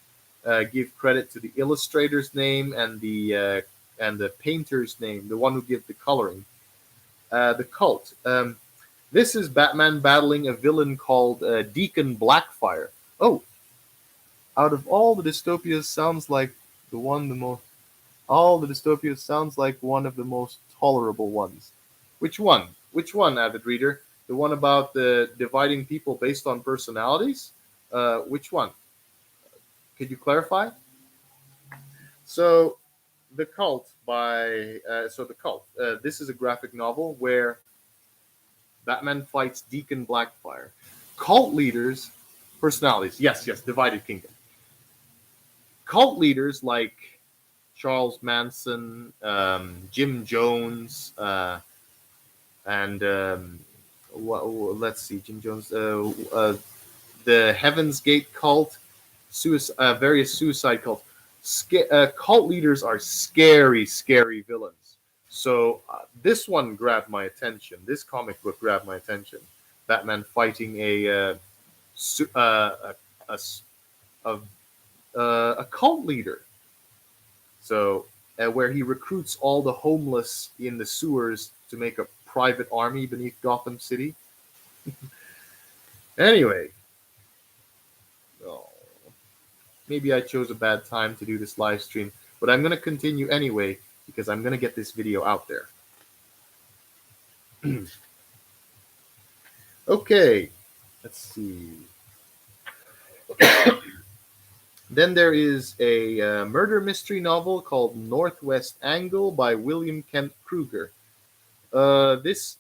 give credit to the illustrator's name and the painter's name, the one who gives the coloring. The Cult. This is Batman battling a villain called Deacon Blackfire. Oh, out of all the dystopias, sounds like the one the most. All the dystopias sounds like one of the most tolerable ones. Which one? Which one, avid reader? The one about the dividing people based on personalities? Which one? Could you clarify? So, The Cult by The Cult. This is a graphic novel where Batman fights Deacon Blackfire. Cult leaders, personalities. Yes, yes, divided kingdom. Cult leaders like Charles Manson, Jim Jones, and let's see, Jim Jones, the Heaven's Gate cult, various suicide cults. Cult leaders are scary, scary villains. So this one grabbed my attention. This comic book grabbed my attention. Batman fighting a cult leader. So where he recruits all the homeless in the sewers to make a private army beneath Gotham City. Anyway, maybe I chose a bad time to do this live stream, but I'm going to continue anyway because I'm going to get this video out there. Okay, let's see. Then there is a murder mystery novel called Northwest Angle by William Kent Kruger. There's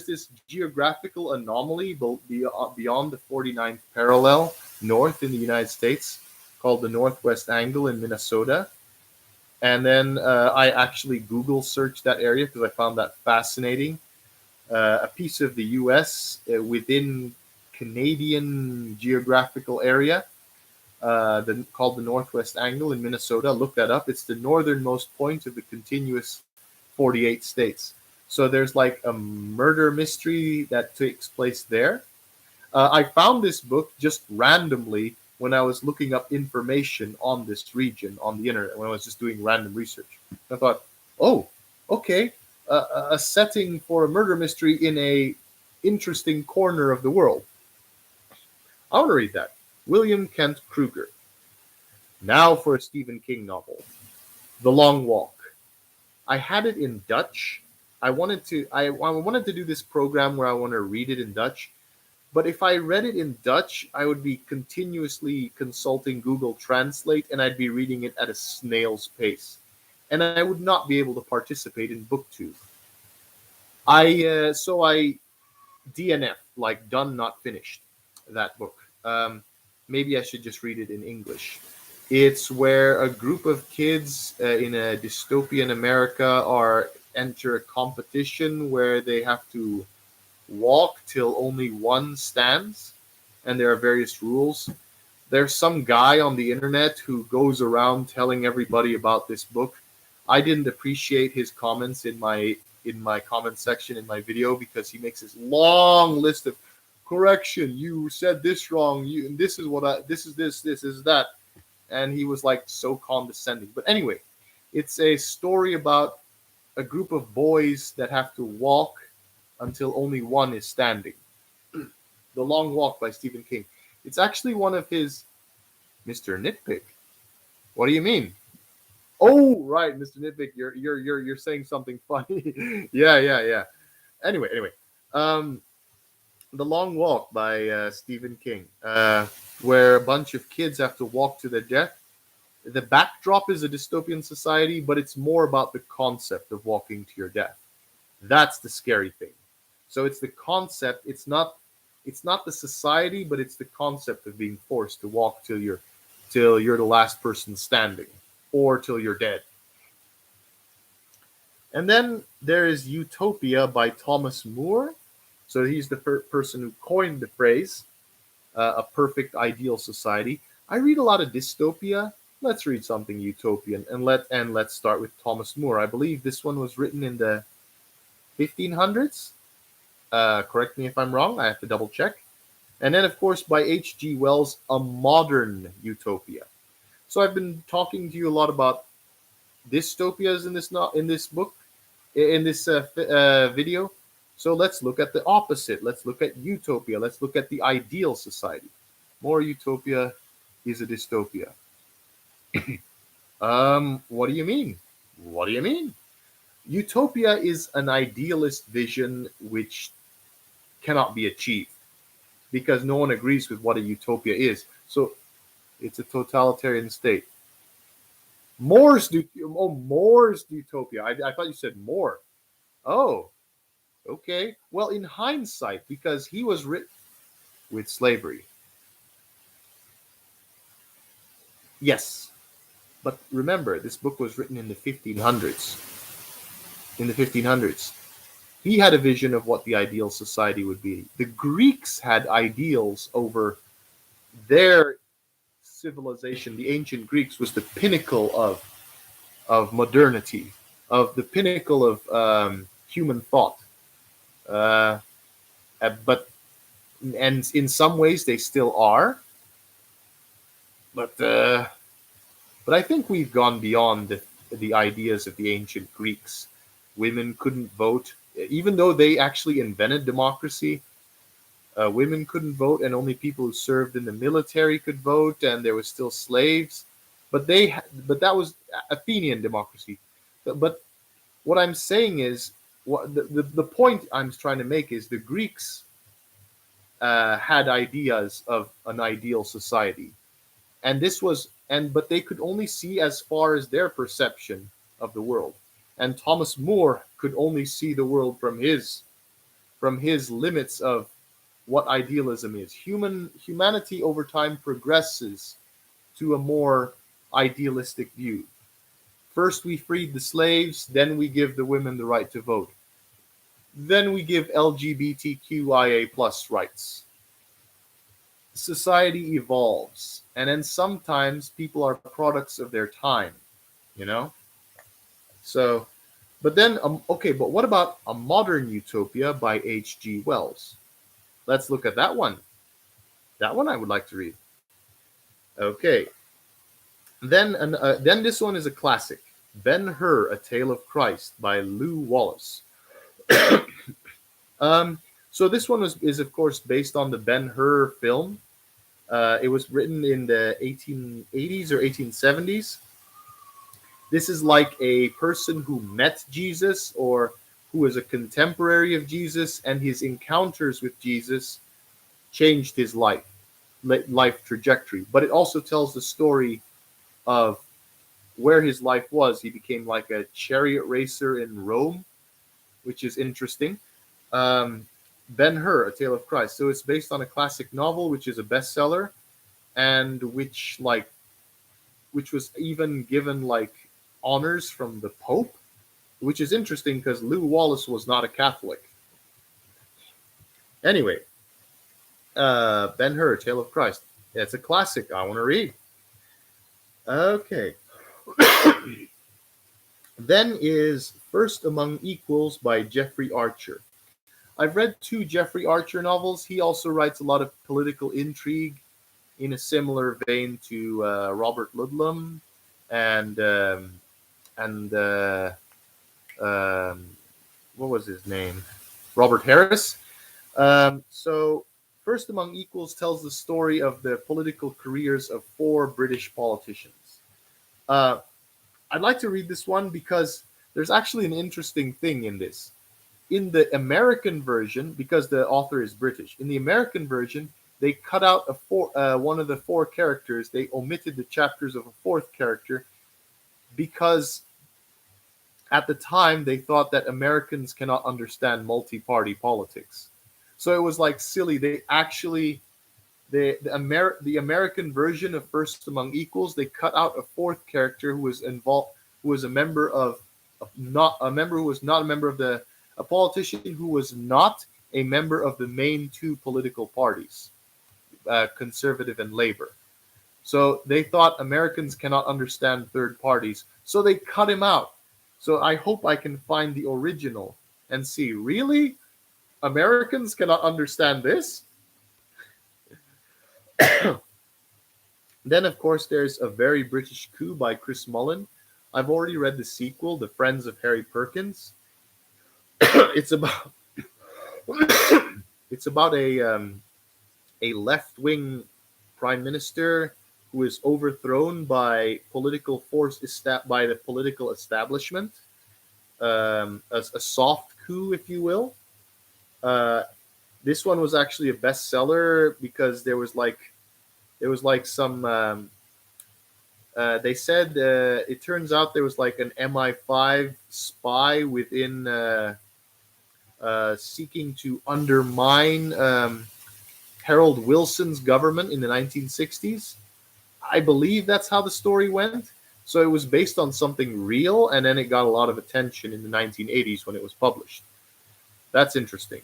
this geographical anomaly beyond the 49th parallel north in the United States called the Northwest Angle in Minnesota. And then I actually Google searched that area because I found that fascinating. A piece of the U.S. Within Canadian geographical area called the Northwest Angle in Minnesota. Look that up. It's the northernmost point of the continuous 48 states. So there's like a murder mystery that takes place there. I found this book just randomly when I was looking up information on this region on the internet, when I was just doing random research. I thought, oh, okay, a setting for a murder mystery in a interesting corner of the world. I want to read that. William Kent Kruger. Now for a Stephen King novel, The Long Walk. I had it in Dutch. I wanted to do this program where I want to read it in Dutch, but if I read it in Dutch, I would be continuously consulting Google Translate and I'd be reading it at a snail's pace. And I would not be able to participate in BookTube. I DNF, like done not finished, that book. Maybe I should just read it in English. It's where a group of kids in a dystopian America are enter a competition where they have to walk till only one stands, and there are various rules. There's some guy on the internet who goes around telling everybody about this book. I didn't appreciate his comments in my comment section in my video because he makes this long list of correction. You said this wrong. You and this is what I this is this is that, and he was like so condescending. But anyway, it's a story about a group of boys that have to walk until only one is standing. The Long Walk by Stephen King. It's actually one of his. Mr. Nitpick. What do you mean? Oh, right, Mr. Nitpick, you're saying something funny. Yeah. Anyway. Um, The Long Walk by Stephen King, where a bunch of kids have to walk to their death. The backdrop is a dystopian society, but it's more about the concept of walking to your death. That's the scary thing. So it's the concept. It's not the society, but it's the concept of being forced to walk till you're the last person standing, or till you're dead. And then there is Utopia by Thomas More. So he's the person who coined the phrase a perfect ideal society. I read a lot of dystopia. Let's read something utopian, and let's start with Thomas More. I believe this one was written in the 1500s. Correct me if I'm wrong. I have to double check. And then, of course, by H.G. Wells, A Modern Utopia. So I've been talking to you a lot about dystopias in this book, in this video. So let's look at the opposite. Let's look at utopia. Let's look at the ideal society. More utopia is a dystopia. What do you mean? What do you mean? Utopia is an idealist vision which cannot be achieved because no one agrees with what a utopia is. So it's a totalitarian state. Moore's utopia. I thought you said more. Oh, okay. Well, in hindsight, because he was written with slavery. Yes, but remember, this book was written in the 1500s. In the 1500s, he had a vision of what the ideal society would be. The Greeks had ideals over their civilization. The ancient Greeks was the pinnacle of modernity, of the pinnacle of human thought. Uh, but and in some ways they still are. But I think we've gone beyond the ideas of the ancient Greeks. Women couldn't vote, even though they actually invented democracy. Women couldn't vote, and only people who served in the military could vote, and there was still slaves. But that was Athenian democracy. But what I'm saying is, the point I'm trying to make is the Greeks had ideas of an ideal society, and but they could only see as far as their perception of the world. And Thomas More could only see the world from his limits of what idealism is. Humanity over time progresses to a more idealistic view. First we freed the slaves, then we give the women the right to vote. Then we give LGBTQIA plus rights. Society evolves, and then sometimes people are products of their time, you know? So, but then, okay, but what about A Modern Utopia by H.G. Wells? Let's look at that one. That one I would like to read. Okay. Then this one is a classic. Ben-Hur, A Tale of Christ by Lew Wallace. So this one is of course based on the Ben-Hur film. It was written in the 1880s or 1870s. This is like a person who met Jesus or who is a contemporary of Jesus, and his encounters with Jesus changed his life trajectory. But it also tells the story of where his life was. He became like a chariot racer in Rome, which is interesting. Um, Ben-Hur, A Tale of Christ. So it's based on a classic novel, which is a bestseller, and which was even given like honors from the Pope, which is interesting because Lew Wallace was not a Catholic. Anyway, Ben-Hur, Tale of Christ. It's a classic I want to read. Okay. Then is First Among Equals by Jeffrey Archer. I've read two Jeffrey Archer novels. He also writes a lot of political intrigue in a similar vein to Robert Ludlum and and what was his name? Robert Harris. So, First Among Equals tells the story of the political careers of four British politicians. Uh, I'd like to read this one because there's actually an interesting thing in this. In the American version, because the author is British, in the American version, they cut out one of the four characters. They omitted the chapters of a fourth character because at the time they thought that Americans cannot understand multi-party politics. So it was like silly. They actually the American version of First Among Equals, they cut out a fourth character who was involved, who was a member of not a member who was not a member of a politician who was not a member of the main two political parties, conservative and labor. So they thought Americans cannot understand third parties, so they cut him out. So I hope I can find the original and see, really? Americans cannot understand this? Then, of course, there's A Very British Coup by Chris Mullen. I've already read the sequel, The Friends of Harry Perkins. It's about it's about a left-wing prime minister who is overthrown by by the political establishment, a soft coup, if you will. Uh, this one was actually a bestseller because there was like some. They said it turns out there was like an MI5 spy within seeking to undermine Harold Wilson's government in the 1960s. I believe that's how the story went. So it was based on something real, and then it got a lot of attention in the 1980s when it was published. That's interesting.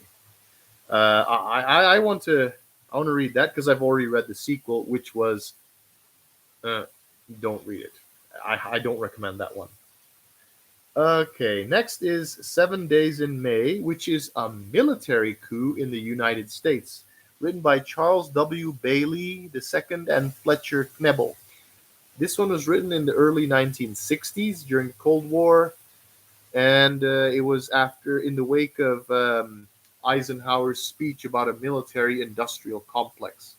I want to read that because I've already read the sequel, which was don't read it. I don't recommend that one. Okay, next is 7 Days in May, which is a military coup in the United States, written by Charles W. Bailey II and Fletcher Knebel. This one was written in the early 1960s during the Cold War, and it was in the wake of Eisenhower's speech about a military-industrial complex,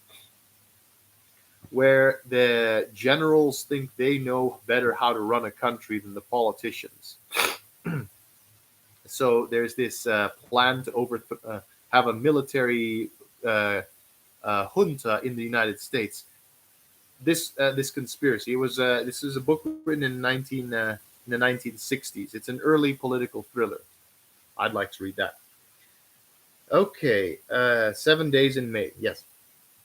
where the generals think they know better how to run a country than the politicians. So there's this plan to have a military junta in the United States. This conspiracy. This is a book written in the 1960s. It's an early political thriller. I'd like to read that. Okay, 7 Days in May. Yes.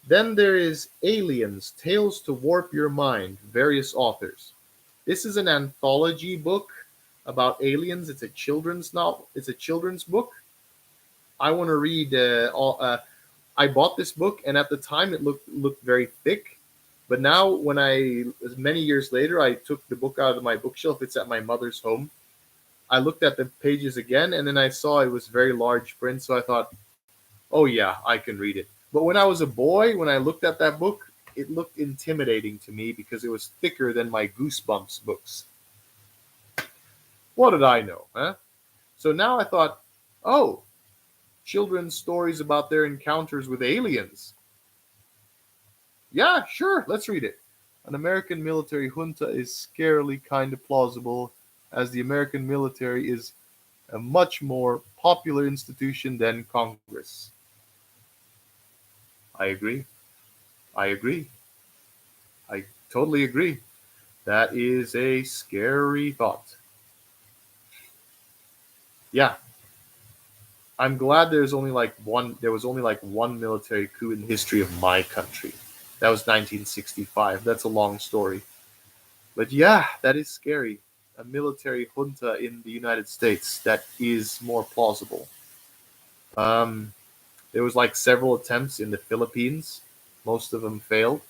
Then there is Aliens, Tales to Warp Your Mind, various authors. This is an anthology book about aliens. It's a children's novel. It's a children's book. I want to read I bought this book, and at the time it looked very thick. But now, many years later, I took the book out of my bookshelf. It's at my mother's home. I looked at the pages again, and then I saw it was very large print. So I thought, oh yeah, I can read it. But when I was a boy, when I looked at that book, it looked intimidating to me because it was thicker than my Goosebumps books. What did I know, huh? So now I thought, oh, children's stories about their encounters with aliens. Yeah, sure, let's read it. An American military junta is scarily kind of plausible, as the American military is a much more popular institution than Congress. I agree. I agree. I totally agree. That is a scary thought. Yeah, I'm glad there was only like one military coup in the history of my country. That was 1965. That's a long story. But yeah, that is scary. A military junta in the United States, that is more plausible. Um, there was like several attempts in the Philippines. Most of them failed.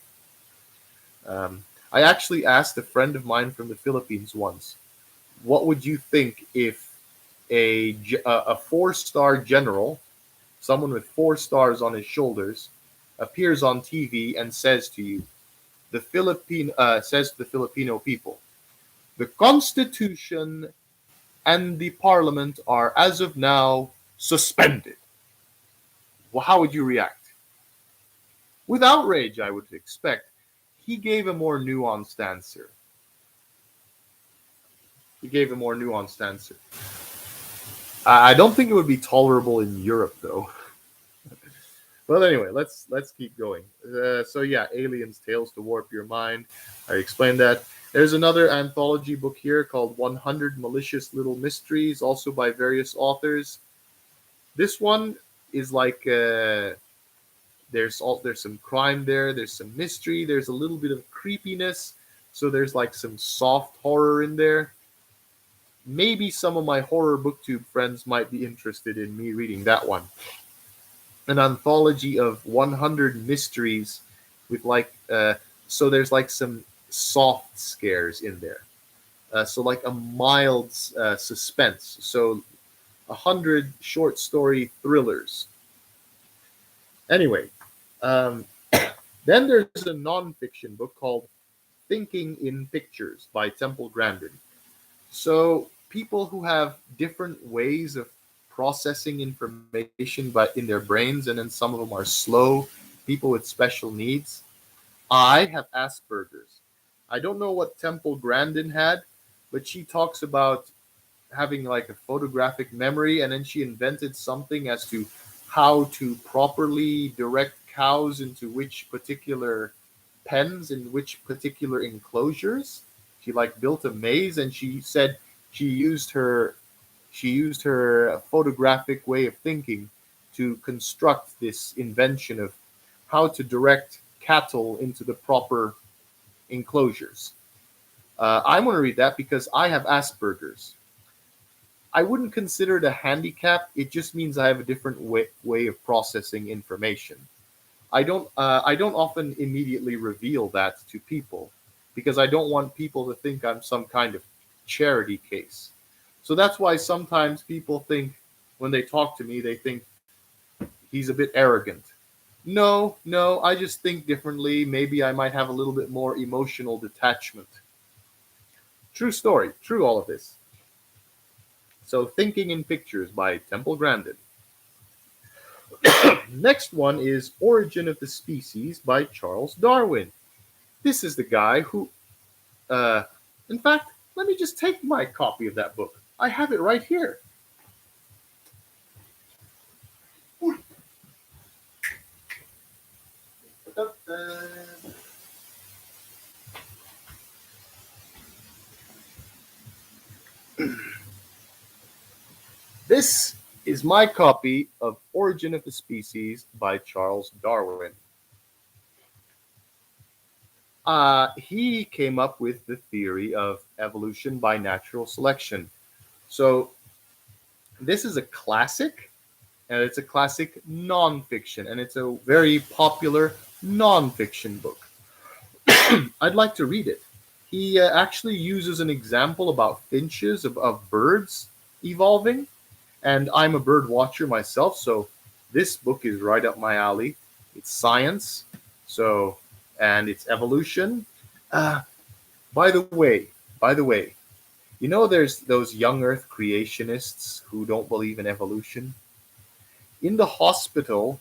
I actually asked a friend of mine from the Philippines once, what would you think if a 4-star general, someone with 4 stars on his shoulders, appears on TV and says to you, says to the Filipino people, the Constitution and the Parliament are as of now suspended. Well, how would you react? With outrage, I would expect. He gave a more nuanced answer. He gave a more nuanced answer. I don't think it would be tolerable in Europe, though. Well, anyway, let's keep going. So yeah, aliens, tales to warp your mind. I explained that. There's another anthology book here called 100 Malicious Little Mysteries, also by various authors. This one is like there's some crime there, there's some mystery, there's a little bit of creepiness. So there's like some soft horror in there. Maybe some of my horror booktube friends might be interested in me reading that one. An anthology of 100 mysteries with so there's like some soft scares in there. So like a mild suspense. So 100 short story thrillers. Anyway, um, then there's a nonfiction book called Thinking in Pictures by Temple Grandin. So people who have different ways of processing information but in their brains, and then some of them are slow, people with special needs. I have Asperger's. I don't know what Temple Grandin had, but she talks about having like a photographic memory, and then she invented something as to how to properly direct cows into which particular pens in which particular enclosures. She like built a maze, and she said she used her she used her photographic way of thinking to construct this invention of how to direct cattle into the proper enclosures. I want to read that because I have Asperger's. I wouldn't consider it a handicap. It just means I have a different way of processing information. I don't often immediately reveal that to people because I don't want people to think I'm some kind of charity case. So that's why sometimes people think when they talk to me, they think he's a bit arrogant. No, no, I just think differently. Maybe I might have a little bit more emotional detachment. True story. True, all of this. So, Thinking in Pictures by Temple Grandin. Next one is Origin of the Species by Charles Darwin. This is the guy who, uh, in fact, let me just take my copy of that book. I have it right here. This is my copy of Origin of the Species by Charles Darwin. He came up with the theory of evolution by natural selection. So, this is a classic, and it's a classic nonfiction, and it's a very popular nonfiction book. I'd like to read it. He actually uses an example about finches of birds evolving, and I'm a bird watcher myself, so this book is right up my alley. It's science, so and it's evolution. Uh, by the way, by the way, there's those young Earth creationists who don't believe in evolution. In the hospital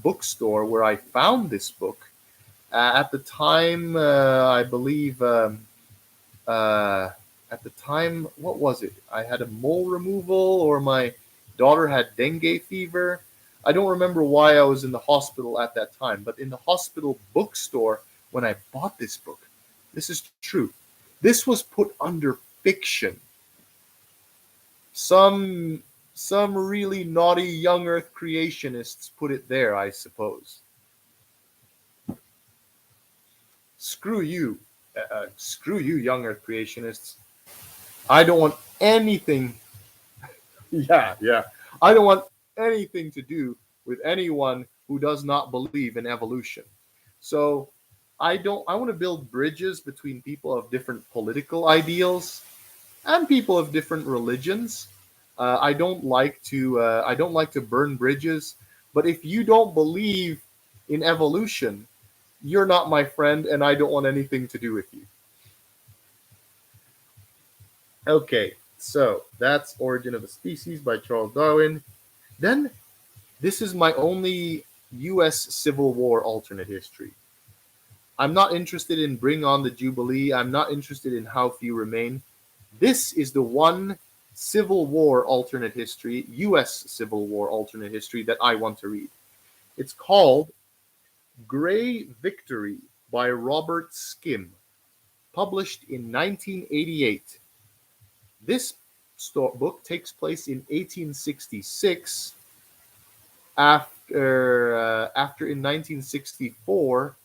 bookstore where I found this book, At the time, I believe, uh, at the time, what was it? I had a mole removal, or my daughter had dengue fever. I don't remember why I was in the hospital at that time, but in the hospital bookstore when I bought this book, this is true. This was put under fiction. Some some really naughty young Earth creationists put it there, I suppose. Screw you, screw you, young Earth creationists. I don't want anything. Yeah, yeah. I don't want anything to do with anyone who does not believe in evolution. So I don't. I want to build bridges between people of different political ideals and people of different religions. I don't like to. I don't like to burn bridges. But if you don't believe in evolution, you're not my friend, and I don't want anything to do with you. Okay, so that's Origin of the Species by Charles Darwin. Then this is my only U.S. Civil War alternate history. I'm not interested in Bring on the Jubilee. I'm not interested in How Few Remain. This is the one Civil War alternate history, U.S. Civil War alternate history that I want to read. It's called Gray Victory by Robert Skimm, published in 1988. This book takes place in 1866 after in 1964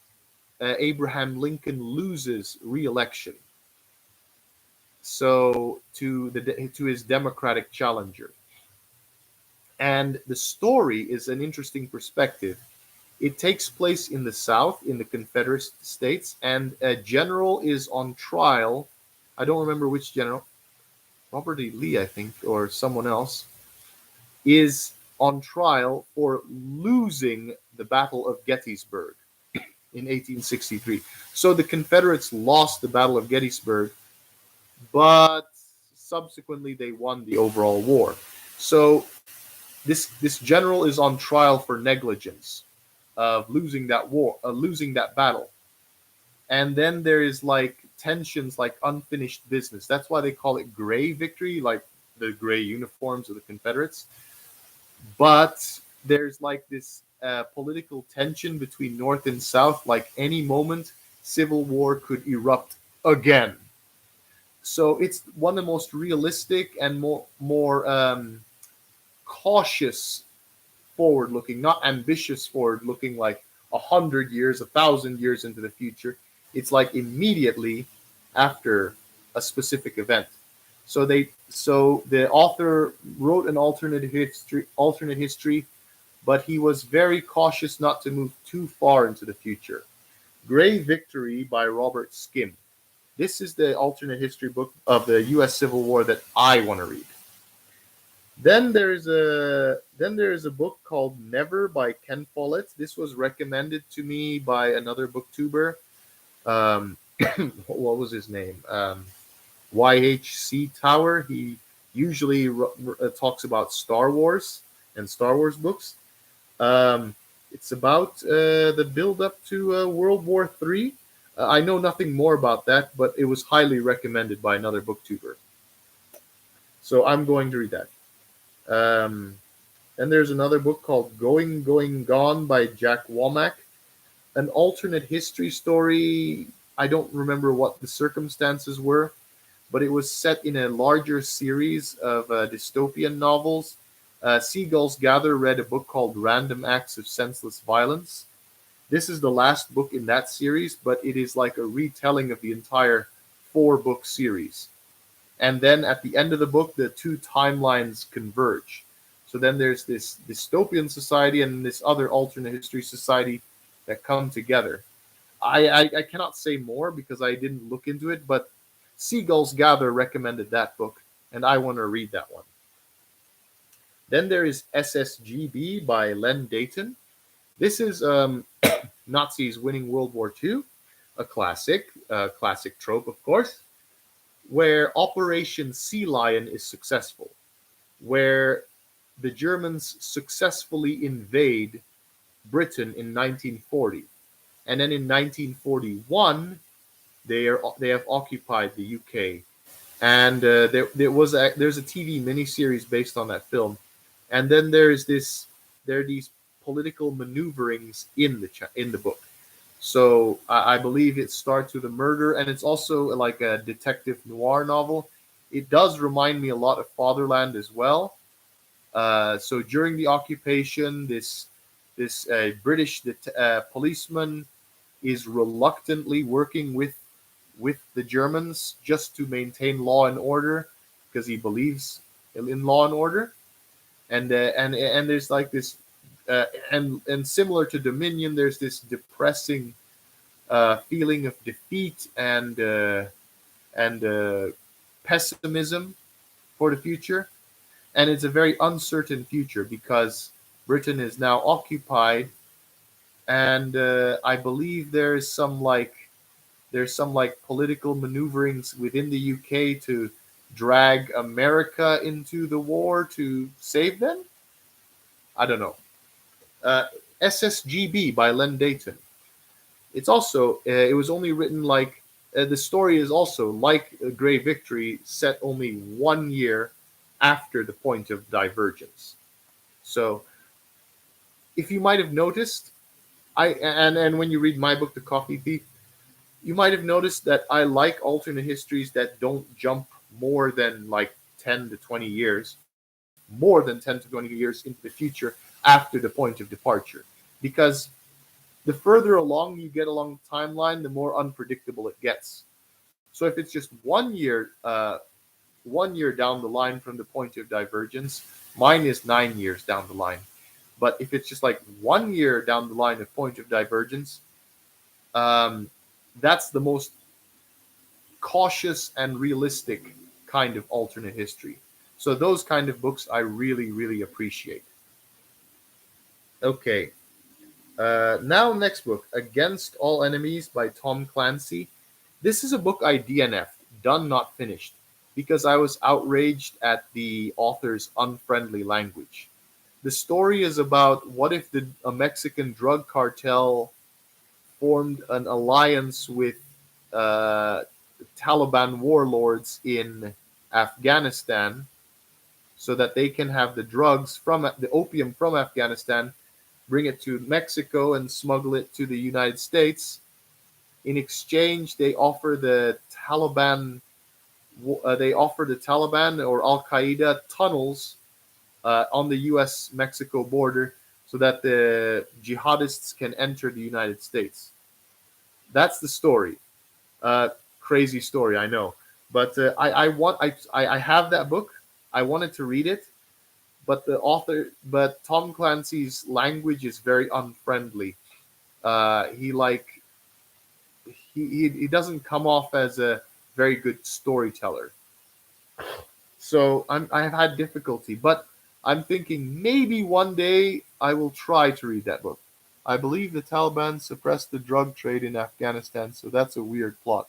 Abraham Lincoln loses re-election to his Democratic challenger. And the story is an interesting perspective. It takes place in the South, in the Confederate States, and a general is on trial. I don't remember which general, Robert E. Lee, I think, or someone else, is on trial for losing the Battle of Gettysburg in 1863. So the Confederates lost the Battle of Gettysburg, but subsequently they won the overall war. So this general is on trial for negligence of losing that war, losing that battle. And then there is like tensions, like unfinished business. That's why they call it gray victory, like the gray uniforms of the Confederates. But there's like this political tension between North and South. Like any moment, civil war could erupt again. So it's one of the most realistic and more cautious forward looking, not ambitious forward looking, like 100 years, 1,000 years into the future. It's like immediately after a specific event. So the author wrote an alternate history, but he was very cautious not to move too far into the future. Gray Victory by Robert Skimm. This is the alternate history book of the U.S. Civil War that I want to read. Then there is a book called Never by Ken Follett. This was recommended to me by another booktuber. Um, what was his name? YHC Tower. He usually talks about Star Wars and Star Wars books. It's about the build up to World War III. I know nothing more about that, but it was highly recommended by another booktuber. So I'm going to read that. And there's another book called Going, Going, Gone by Jack Womack, an alternate history story. I don't remember what the circumstances were, but it was set in a larger series of dystopian novels. Seagulls Gather read a book called Random Acts of Senseless Violence. This is the last book in that series, but it is like a retelling of the entire 4-book series. And then at the end of the book, the two timelines converge. So then there's this dystopian society and this other alternate history society that come together. I cannot say more because I didn't look into it, but Seagulls Gather recommended that book, and I want to read that one. Then there is SSGB by Len Dayton. This is Nazis winning World War II, a classic trope, of course, where Operation Sea Lion is successful, where the Germans successfully invade Britain in 1940. and then in 1941 they have occupied the UK, and there's a TV miniseries based on that film, and then there are these political maneuverings in the book. So I believe it starts with a murder, and it's also like a detective noir novel. It does remind me a lot of Fatherland as well. So during the occupation, this British policeman is reluctantly working with the Germans just to maintain law and order because he believes in law and order. And there's like this, and similar to Dominion, there's this depressing feeling of defeat and pessimism for the future. And it's a very uncertain future because Britain is now occupied, and I believe there's some like political maneuverings within the UK to drag America into the war to save them. I don't know. Uh, SSGB by Len Dayton. It's also it was only written like the story is also like Grey Victory, set only 1 year after the point of divergence. So if you might have noticed, and when you read my book, The Coffee Thief, you might have noticed that I like alternate histories that don't jump more than like 10 to 20 years, more than 10 to 20 years into the future after the point of departure. Because the further along you get along the timeline, the more unpredictable it gets. So if it's just 1 year, 1 year down the line from the point of divergence, mine is 9 years down the line. But if it's just like 1 year down the line of point of divergence, um, that's the most cautious and realistic kind of alternate history. So those kind of books I really, really appreciate. Okay. Now, next book, Against All Enemies by Tom Clancy. This is a book I DNF'd, done not finished, because I was outraged at the author's unfriendly language. The story is about what if a Mexican drug cartel formed an alliance with Taliban warlords in Afghanistan so that they can have the opium from Afghanistan, bring it to Mexico and smuggle it to the United States. In exchange, they offer the Taliban or Al Qaeda tunnels on the U.S. Mexico border so that the jihadists can enter the United States. That's the story. Uh, Crazy story, I know, but I have that book. I wanted to read it, but Tom Clancy's language is very unfriendly. He like he doesn't come off as a very good storyteller. So I have had difficulty, but I'm thinking maybe one day I will try to read that book. I believe the Taliban suppressed the drug trade in Afghanistan, so that's a weird plot.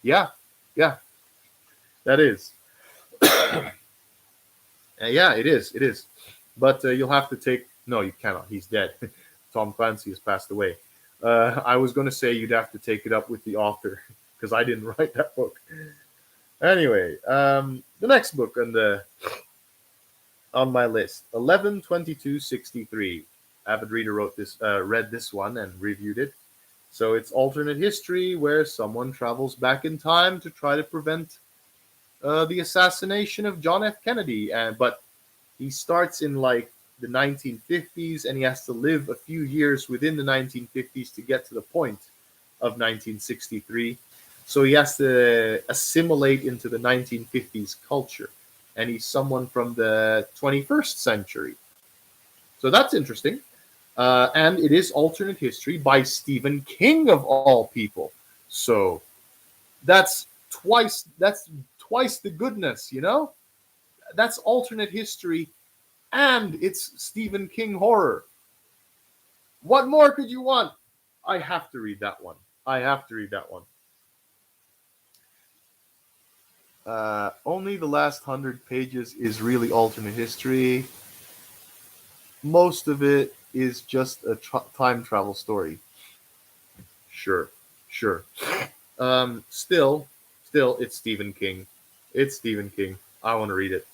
Yeah, yeah, that is. Yeah, it is. It is. But you'll have to take. No, you cannot. He's dead. Tom Clancy has passed away. I was going to say you'd have to take it up with the author because I didn't write that book. Anyway, the next book on my list, 11/22/63. Avid reader read this one and reviewed it. So it's alternate history where someone travels back in time to try to prevent the assassination of John F. Kennedy. But he starts in like the 1950s, and he has to live a few years within the 1950s to get to the point of 1963. So he has to assimilate into the 1950s culture, and he's someone from the 21st century. So that's interesting. And it is alternate history by Stephen King of all people. So that's twice the goodness, you know? That's alternate history and it's Stephen King horror. What more could you want? I have to read that one. I have to read that one. Only the last 100 pages is really alternate history. Most of it is just a time travel story. Sure. Still, it's Stephen King. It's Stephen King. I want to read it.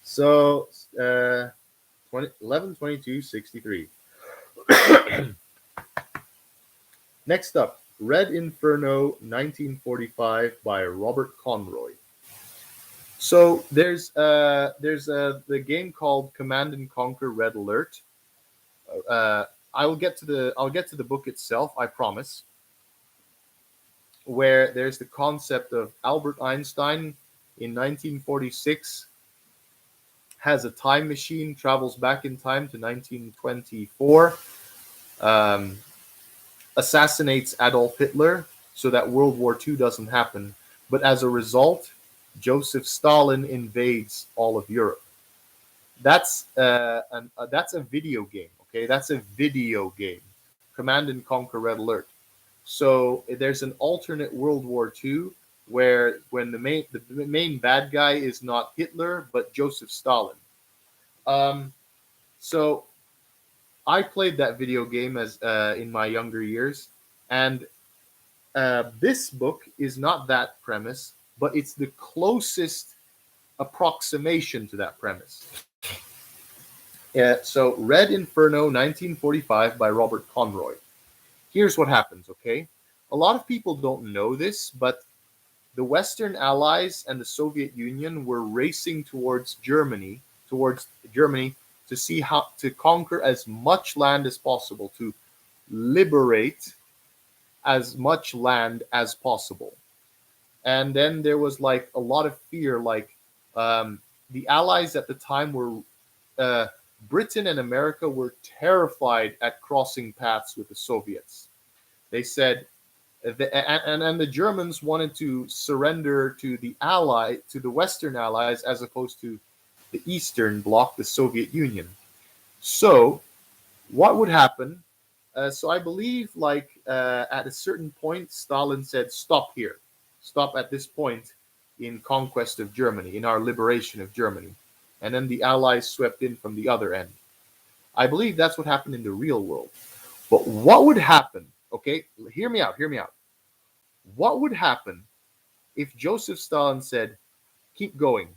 So, 11/22/63. Next up, Red Inferno, 1945 by Robert Conroy. So there's the game called Command and Conquer Red Alert. I'll get to the book itself, I promise. Where there's the concept of Albert Einstein in 1946 has a time machine, travels back in time to 1924, assassinates Adolf Hitler so that World War II doesn't happen. But as a result, Joseph Stalin invades all of Europe. That's a video game. Okay, that's a video game. Command and Conquer Red Alert. So there's an alternate World War II where when the main bad guy is not Hitler but Joseph Stalin. So I played that video game as in my younger years, and this book is not that premise, but it's the closest approximation to that premise. So Red Inferno, 1945 by Robert Conroy. Here's what happens, okay? A lot of people don't know this, but the Western Allies and the Soviet Union were racing towards Germany to see how to conquer as much land as possible, to liberate as much land as possible. And then there was like a lot of fear, like the Allies at the time were Britain and America were terrified at crossing paths with the Soviets. They said, and the Germans wanted to surrender to the Western Allies as opposed to the Eastern Bloc, the Soviet Union. So, what would happen? So I believe, at a certain point, Stalin said, "Stop here, stop at this point in conquest of Germany, in our liberation of Germany." And then the Allies swept in from the other end. I believe that's what happened in the real world. But what would happen? Okay, hear me out. What would happen if Joseph Stalin said, keep going,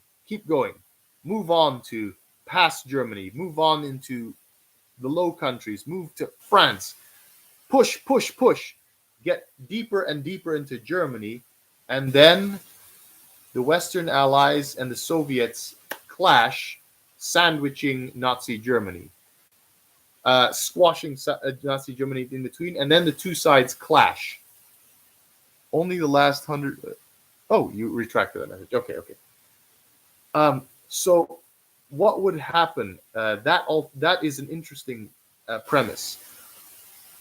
move on to past Germany, move on into the Low Countries, move to France, push, get deeper and deeper into Germany, and then the Western Allies and the Soviets clash, sandwiching Nazi Germany, squashing Nazi Germany in between, and then the two sides clash. Only the last 100. Oh, you retracted that message. Okay. So what would happen? That is an interesting premise.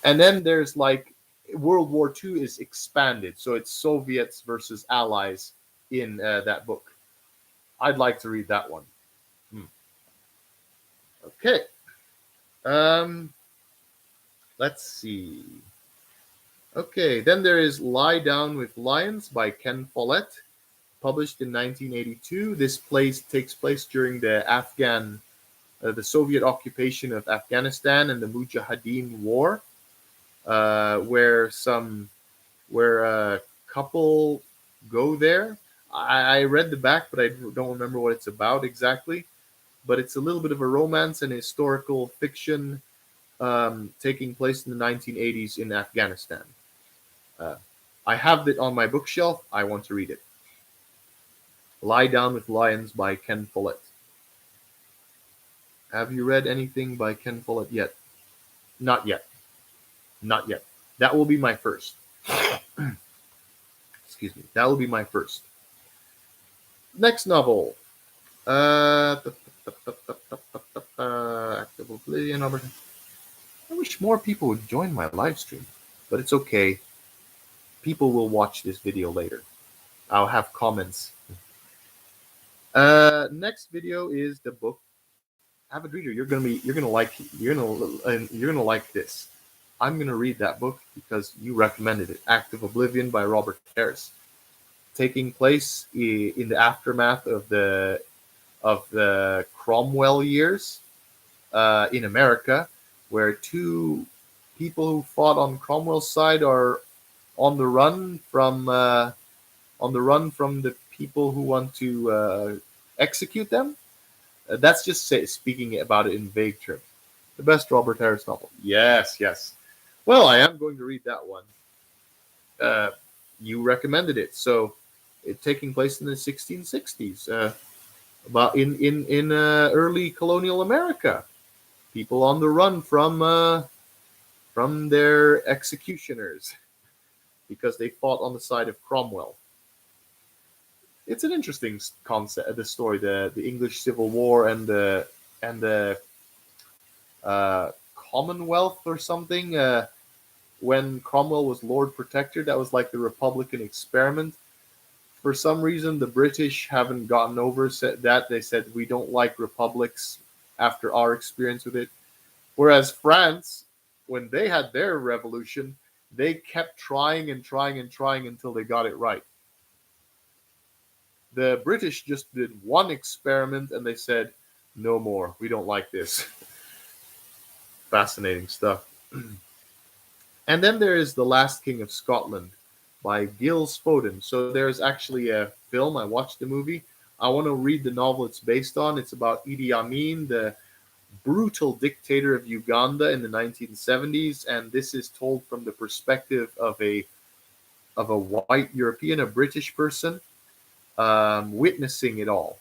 And then there's like World War II is expanded, so it's Soviets versus Allies in that book. I'd like to read that one. Okay. Let's see. Okay, then there is Lie Down with Lions by Ken Follett, published in 1982. This takes place during the Soviet occupation of Afghanistan and the Mujahideen War, where a couple go there. I read the back, but I don't remember what it's about exactly. But it's a little bit of a romance and historical fiction taking place in the 1980s in Afghanistan. I have it on my bookshelf. I want to read it. Lie Down with Lions by Ken Follett. Have you read anything by Ken Follett yet? Not yet. That will be my first. Excuse me. That will be my first. Next novel. Active Oblivion. I wish more people would join my live stream, but it's okay. People will watch this video later. I'll have comments. Next video is the book Avid Reader. You're gonna like this. I'm gonna read that book because you recommended it. Active Oblivion by Robert Harris, taking place in the aftermath of the Cromwell years in America, where two people who fought on Cromwell's side are on the run from the people who want to execute them. That's just speaking about it in vague terms. The best Robert Harris novel. Yes, yes. Well, I am going to read that one. Uh, you recommended it, so it taking place in the 1660s, about in early colonial America. People on the run from their executioners because they fought on the side of Cromwell. It's an interesting concept. The story, the English Civil War and the Commonwealth or something. When Cromwell was Lord Protector, that was like the Republican experiment. For some reason, the British haven't gotten over that. They said we don't like republics after our experience with it. Whereas France, when they had their revolution, they kept trying and trying and trying until they got it right. The British just did one experiment and they said, no more. We don't like this. Fascinating stuff. And then there is The Last King of Scotland by Giles Foden. So there's actually a film. I watched the movie. I want to read the novel it's based on. It's about Idi Amin, the brutal dictator of Uganda in the 1970s, and this is told from the perspective of a white European, a British person, witnessing it all.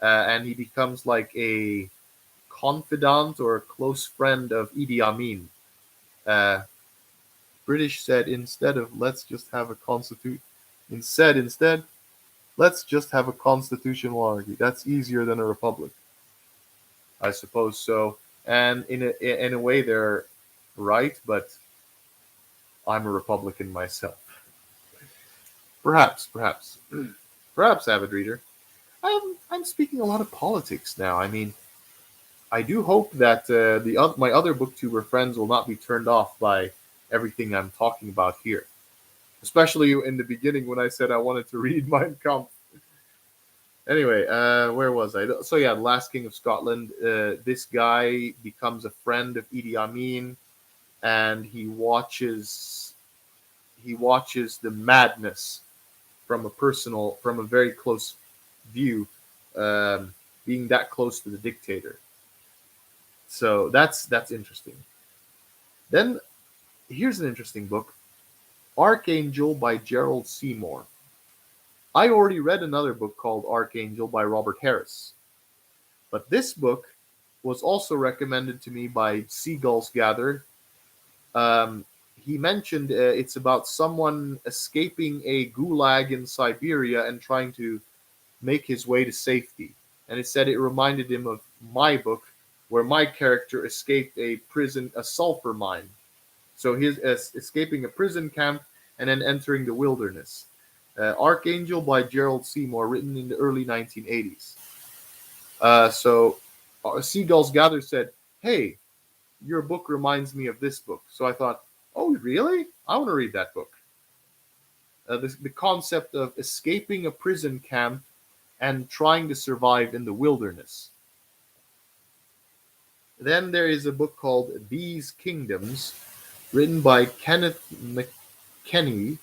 And he becomes like a confidant or a close friend of Idi Amin. Uh, British said instead of let's just have a constitution, instead let's just have a constitutional monarchy. That's easier than a republic. I suppose so. And in a way, they're right, but I'm a Republican myself. Perhaps, perhaps, avid reader. I'm speaking a lot of politics now. I mean, I do hope that my other booktuber friends will not be turned off by everything I'm talking about here, especially in the beginning when I said I wanted to read Mein Kampf. Anyway, where was I? So yeah, Last King of Scotland. This guy becomes a friend of Idi Amin, and he watches the madness from a very close view, um, being that close to the dictator. So that's interesting. Then here's an interesting book, Archangel by Gerald Seymour. I already read another book called Archangel by Robert Harris. But this book was also recommended to me by Seagulls Gather. Um, he mentioned it's about someone escaping a gulag in Siberia and trying to make his way to safety. And it said it reminded him of my book, where my character escaped a sulfur mine. So he's escaping a prison camp and then entering the wilderness. Archangel by Gerald Seymour, written in the early 1980s. So Seagulls Gather said, "Hey, your book reminds me of this book." So I thought, "Oh, really? I want to read that book." The concept of escaping a prison camp and trying to survive in the wilderness. Then there is a book called These Kingdoms, written by Kenneth McKenney.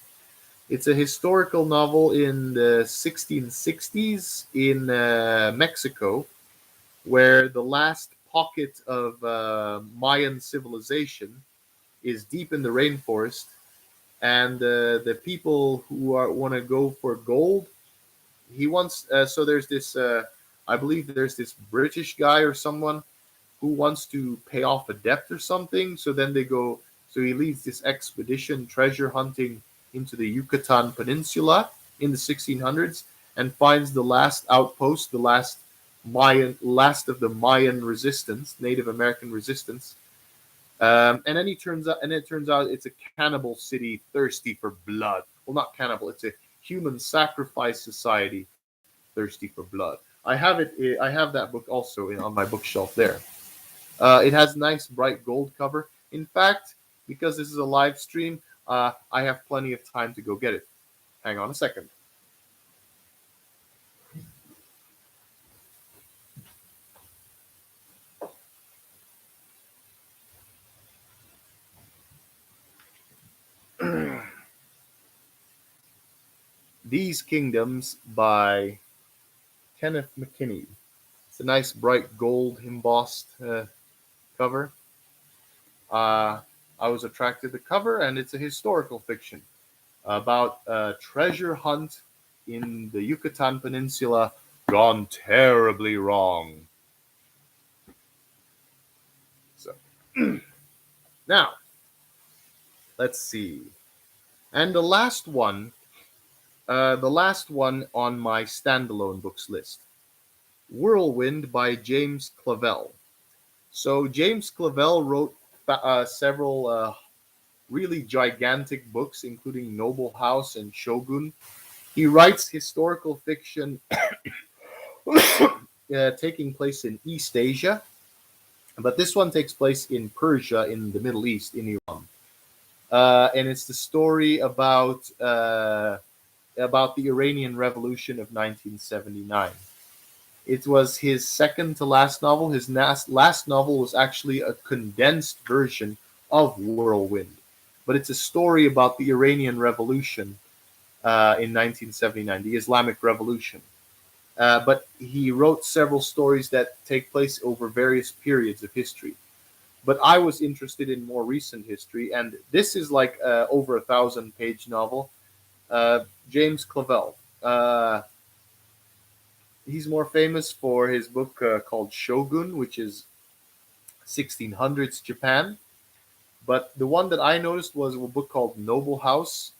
It's a historical novel in the 1660s in Mexico, where the last pocket of Mayan civilization is deep in the rainforest, and the people who want to go for gold, he wants. So there's this. I believe there's this British guy or someone who wants to pay off a debt or something. So then they go. So he leads this expedition, treasure hunting into the Yucatan Peninsula in the 1600s, and finds the last outpost, the last of the Mayan resistance, Native American resistance. And then it turns out it's a cannibal city thirsty for blood. Well, not cannibal; it's a human sacrifice society thirsty for blood. I have it. I have that book also on my bookshelf there. It has nice bright gold cover. In fact, because this is a live stream, I have plenty of time to go get it. Hang on a second. These Kingdoms by Kenneth McKinney. It's a nice bright gold embossed cover. I was attracted to the cover, and it's a historical fiction about a treasure hunt in the Yucatan Peninsula gone terribly wrong. So now, let's see. And the last one on my standalone books list, Whirlwind by James Clavell. So James Clavell wrote several really gigantic books, including Noble House and Shogun. He writes historical fiction taking place in East Asia, but this one takes place in Persia, in the Middle East, in Iran. And it's the story about the Iranian Revolution of 1979. It was his second to last novel. His last novel was actually a condensed version of Whirlwind, but it's a story about the Iranian Revolution in 1979, the Islamic Revolution. But he wrote several stories that take place over various periods of history. But I was interested in more recent history, and this is like over 1,000-page novel. James Clavell. He's more famous for his book called Shogun, which is 1600s Japan. But the one that I noticed was a book called Noble House,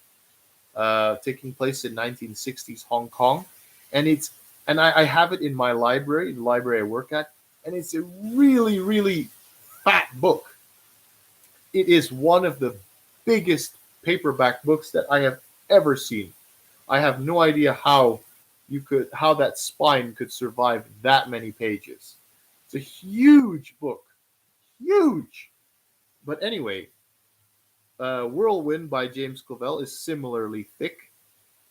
taking place in 1960s Hong Kong, and I have it in my library, the library I work at, and it's a really, really fat book. It is one of the biggest paperback books that I have ever seen. I have no idea how that spine could survive that many pages. It's a huge book, huge. But anyway, Whirlwind by James Clavell is similarly thick,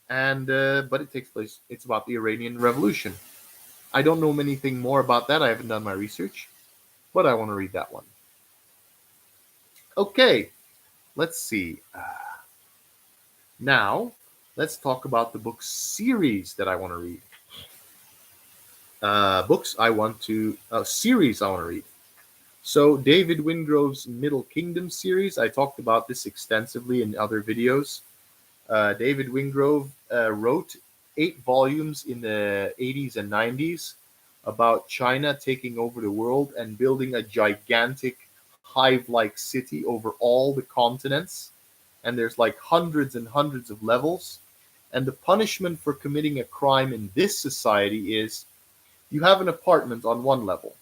and but it takes place. It's about the Iranian Revolution. I don't know anything more about that. I haven't done my research, but I want to read that one. Okay, let's see. Now, let's talk about the book series that I want to read. Series I want to read. So, David Wingrove's Middle Kingdom series, I talked about this extensively in other videos. David Wingrove wrote 8 volumes in the 80s and 90s about China taking over the world and building a gigantic hive-like city over all the continents. And there's like hundreds and hundreds of levels. And the punishment for committing a crime in this society is you have an apartment on one level.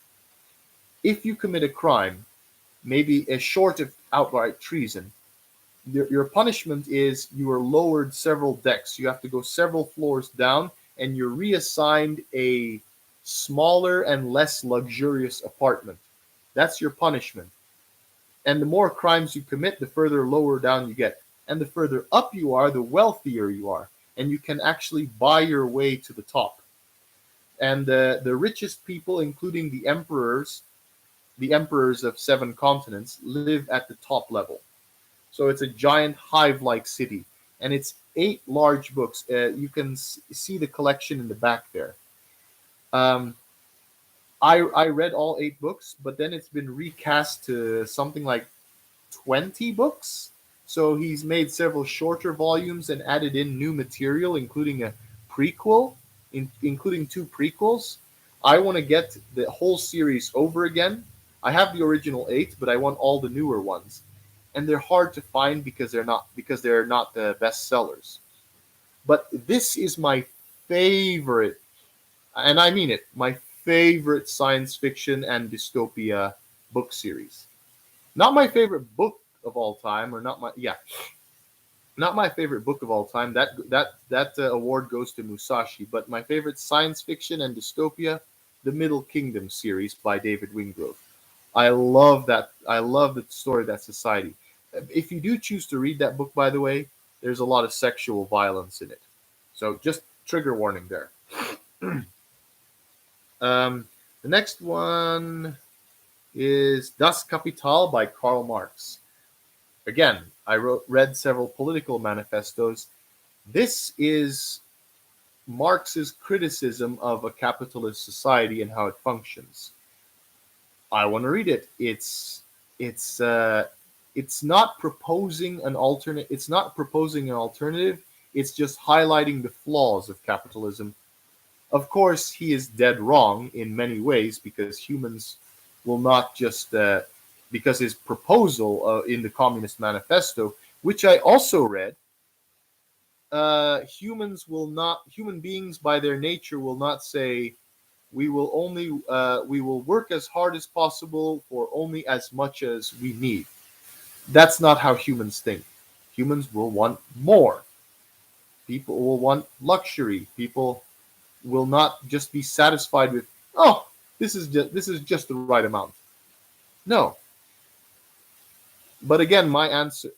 If you commit a crime, maybe short of outright treason, your punishment is you are lowered several decks. You have to go several floors down, and you're reassigned a smaller and less luxurious apartment. That's your punishment. And the more crimes you commit, the further lower down you get. And the further up you are, the wealthier you are. And you can actually buy your way to the top. And the richest people, including the emperors of 7 continents, live at the top level. So it's a giant hive-like city. And it's 8 large books. You can see the collection in the back there. I read all 8 books, but then it's been recast to something like 20 books. So he's made several shorter volumes and added in new material, including a prequel, including 2 prequels. I want to get the whole series over again. I have the original 8, but I want all the newer ones. And they're hard to find because they're not the best sellers. But this is my favorite, and I mean it, my favorite science fiction and dystopia book series. Not my favorite book of all time, or not my favorite book of all time. That award goes to Musashi. But my favorite science fiction and dystopia, the Middle Kingdom series by David Wingrove. I love that. I love the story of that society. If you do choose to read that book, by the way, there's a lot of sexual violence in it. So just trigger warning there. The next one is Das Kapital by Karl Marx. Again, I read several political manifestos. This is Marx's criticism of a capitalist society and how it functions. I want to read it. It's it's not proposing an alternate. It's not proposing an alternative. It's just highlighting the flaws of capitalism. Of course, he is dead wrong in many ways because humans will not just because his proposal in the Communist Manifesto, which I also read, human beings by their nature will not say we will work as hard as possible for only as much as we need. That's not how humans think. Humans will want more. People will want luxury. People will not just be satisfied with, oh, this is just the right amount. No. My answer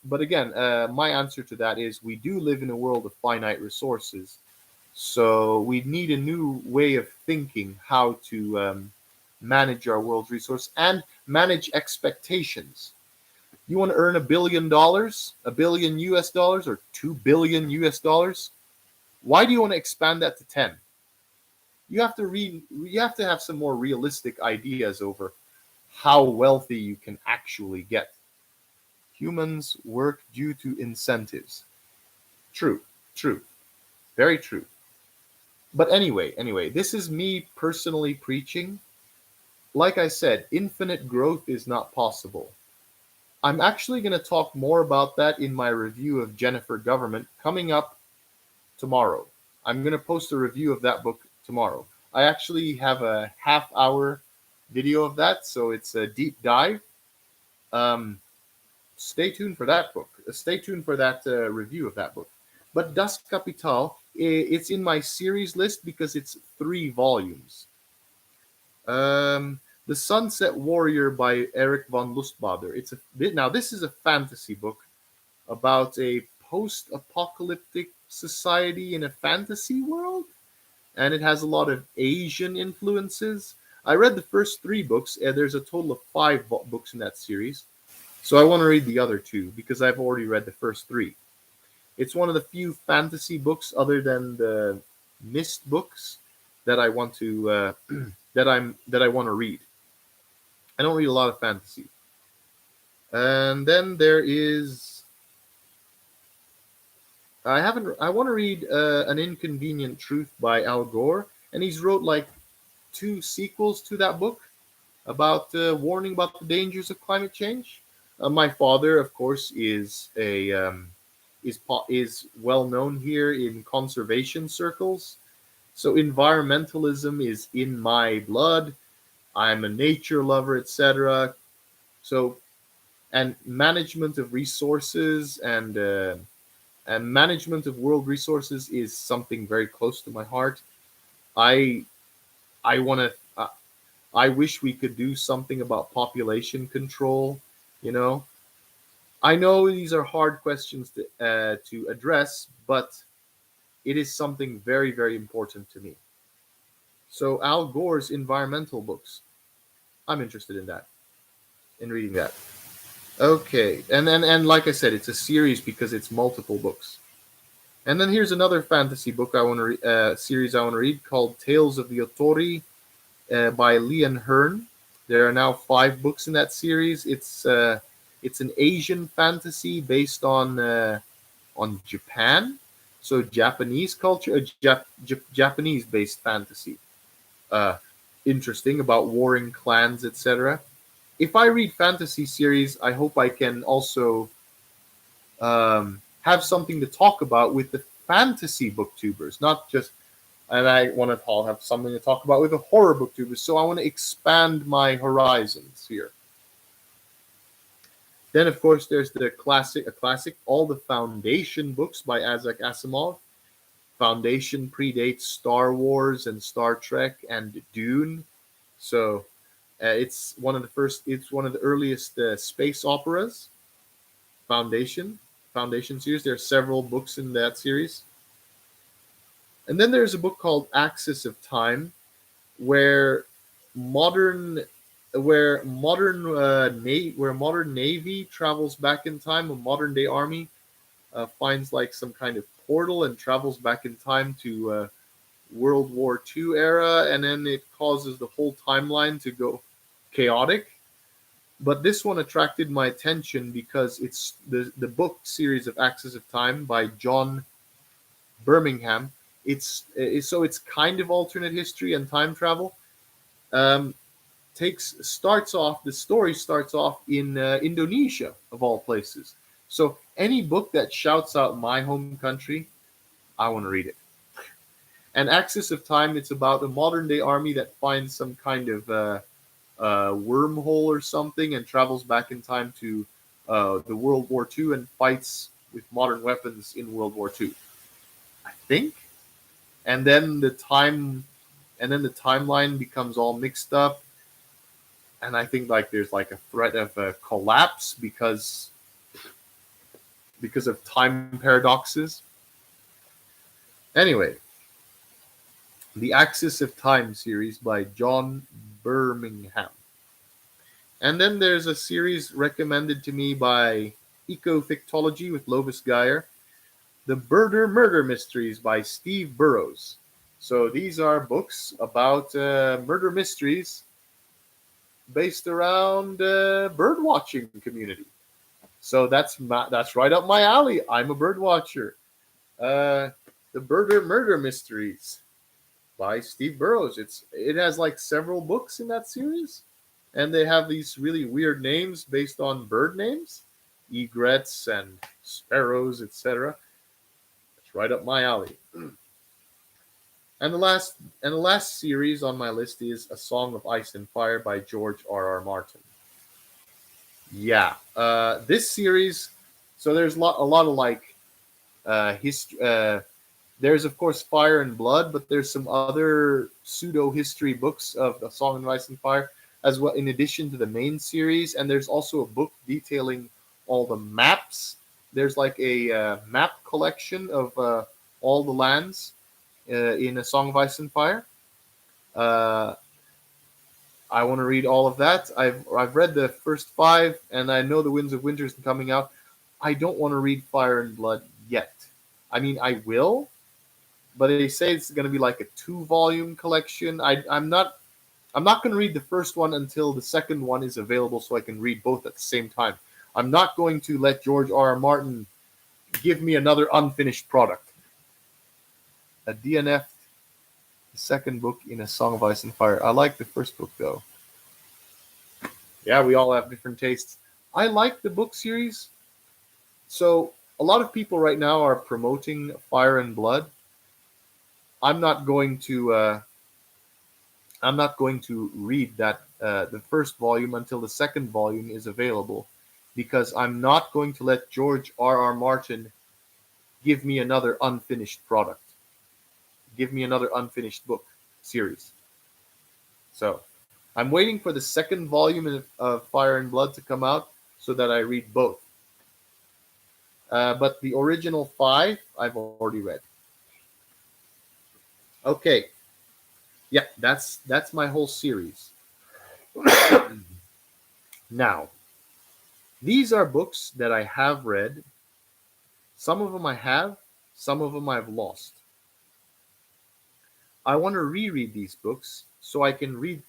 to that is we do live in a world of finite resources. So we need a new way of thinking how to manage our world's resource and manage expectations. You want to earn $1 billion, a billion US dollars, or 2 billion US dollars? Why do you want to expand that to 10? You have to have some more realistic ideas over how wealthy you can actually get. Humans work due to incentives. True, true, very true. But anyway, this is me personally preaching. Like I said, infinite growth is not possible. I'm actually going to talk more about that in my review of Jennifer Government coming up tomorrow. I'm going to post a review of that book tomorrow. I actually have a half-hour video of that, so it's a deep dive. Stay tuned for that book. Stay tuned for that review of that book. But Das Kapital, it's in my series list because it's 3 volumes. The Sunset Warrior by Eric von Lustbader. Now this is a fantasy book about a post-apocalyptic society in a fantasy world, and it has a lot of Asian influences. I read the first 3 books, and there's a total of 5 books in that series. So I want to read the other 2 because I've already read the first 3. It's one of the few fantasy books other than the Mist books that I want to that I want to read. I don't read a lot of fantasy. And then there is I want to read An Inconvenient Truth by Al Gore, and he's wrote like 2 sequels to that book about warning about the dangers of climate change. My father, of course, is well known here in conservation circles. So environmentalism is in my blood. I'm a nature lover, etc. So, and management of resources and management of world resources is something very close to my heart. I want to. I wish we could do something about population control. You know, I know these are hard questions to address, but it is something very, very important to me. So Al Gore's environmental books, I'm interested in that, in reading that. Okay, and like I said, it's a series because it's multiple books. And then here's another fantasy book I want to series I want to read called Tales of the Otori by Leon Hearn. There are now 5 books in that series. It's an Asian fantasy based on Japan, so Japanese culture, Japanese-based fantasy. Uh, Interesting about warring clans, etc. If I read fantasy series, I hope I can also have something to talk about with the fantasy booktubers, not just. And I want to have something to talk about with the horror booktubers. So I want to expand my horizons here. Then, of course, there's a classic, all the Foundation books by Isaac Asimov. Foundation predates Star Wars and Star Trek and Dune, so it's one of the earliest space operas. Foundation series. There are several books in that series, and then there's a book called Axis of Time, where modern navy travels back in time. A modern day army finds like some kind of portal and travels back in time to World War II era, and then it causes the whole timeline to go chaotic. But this one attracted my attention because it's the book series of Axis of Time by John Birmingham. It's kind of alternate history and time travel. Um, takes starts off The story starts off in Indonesia of all places. So any book that shouts out my home country, I want to read it. And Axis of Time, it's about a modern day army that finds some kind of wormhole or something and travels back in time to the World War II and fights with modern weapons in World War II. I think. And then the timeline becomes all mixed up, and I think like there's like a threat of a collapse because of time paradoxes. Anyway, the Axis of Time series by John Birmingham. And then there's a series recommended to me by Ecofictology with Lovis Geyer, The Birder Murder Mysteries by Steve Burrows. So these are books about murder mysteries based around bird watching community. So that's right up my alley. I'm a bird watcher. The Birder Murder Mysteries by Steve Burrows. It has like several books in that series, and they have these really weird names based on bird names, egrets and sparrows, etc. It's right up my alley. And the last series on my list is A Song of Ice and Fire by George R.R. Martin. Yeah, this series. So there's a lot of like history. There's of course Fire and Blood, but there's some other pseudo history books of A Song of Ice and Fire as well, in addition to the main series. And there's also a book detailing all the maps. There's like a map collection of all the lands in A Song of Ice and Fire. I want to read all of that. I've read the first 5, and I know The Winds of Winter is coming out. I don't want to read Fire and Blood yet. I mean, I will, but they say it's going to be like a 2-volume collection. I'm not going to read the first one until the second one is available, so I can read both at the same time. I'm not going to let George R.R. Martin give me another unfinished product. A DNF, the second book in A Song of Ice and Fire. I like the first book though. Yeah, we all have different tastes. I like the book series. So a lot of people right now are promoting Fire and Blood. I'm not going to read that the first volume until the second volume is available, because I'm not going to let George R.R. Martin give me another unfinished product. Give me another unfinished book series. So I'm waiting for the second volume of Fire and Blood to come out so that I read both. But the original 5 I've already read. Okay. Yeah, that's my whole series. Now, these are books that I have read. Some of them I have, some of them I've lost. I want to reread these books so I can make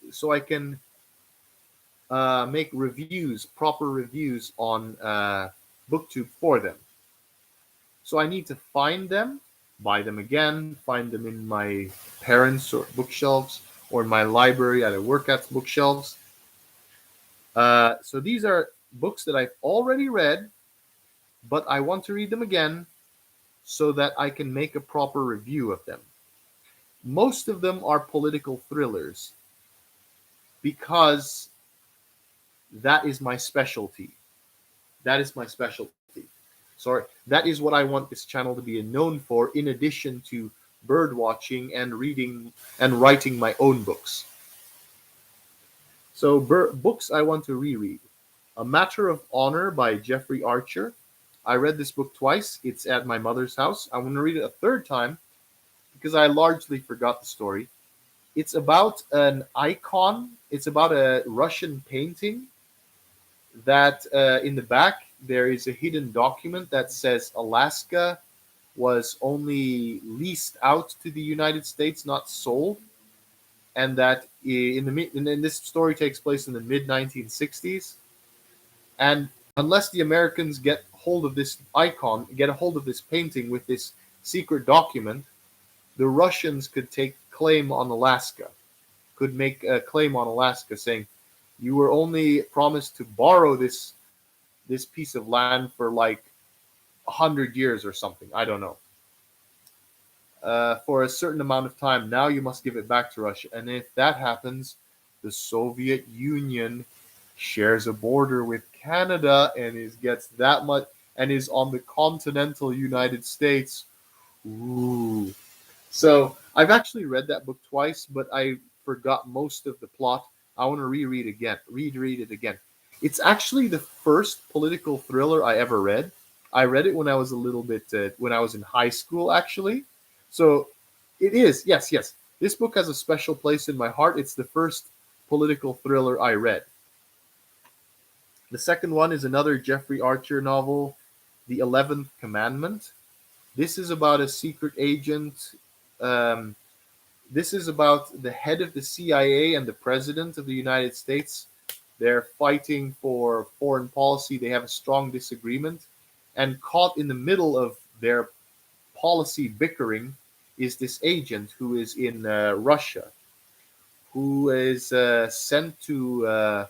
proper reviews on BookTube for them. So I need to find them, buy them again, find them in my parents' bookshelves or in my library that I work at bookshelves. So these are books that I've already read, but I want to read them again so that I can make a proper review of them. Most of them are political thrillers because that is my specialty. That is my specialty. Sorry, that is what I want this channel to be known for, in addition to bird watching and reading and writing my own books. So books I want to reread. A Matter of Honor by Jeffrey Archer. I read this book twice. It's at my mother's house. I want to read it a third time because I largely forgot the story. It's about an icon. It's about a Russian painting that in the back there is a hidden document that says Alaska was only leased out to the United States, not sold, and that in this story takes place in the mid 1960s, and unless the Americans get hold of this icon, get a hold of this painting with this secret document, the Russians could take claim on Alaska, could make a claim on Alaska, saying you were only promised to borrow this piece of land for like 100 years or something. I don't know. For a certain amount of time. Now you must give it back to Russia. And if that happens, the Soviet Union shares a border with Canada and gets that much and is on the continental United States. Ooh. So I've actually read that book twice, but I forgot most of the plot. I want to reread it again. It's actually the first political thriller I ever read. I read it when I was a little bit when I was in high school, actually. So it is, yes, yes. This book has a special place in my heart. It's the first political thriller I read. The second one is another Jeffrey Archer novel, The 11th Commandment. This is about a secret agent. Um, this is about the head of the CIA and the president of the United States. They're fighting for foreign policy. They have a strong disagreement. And caught in the middle of their policy bickering is this agent who is in Russia, who is sent to,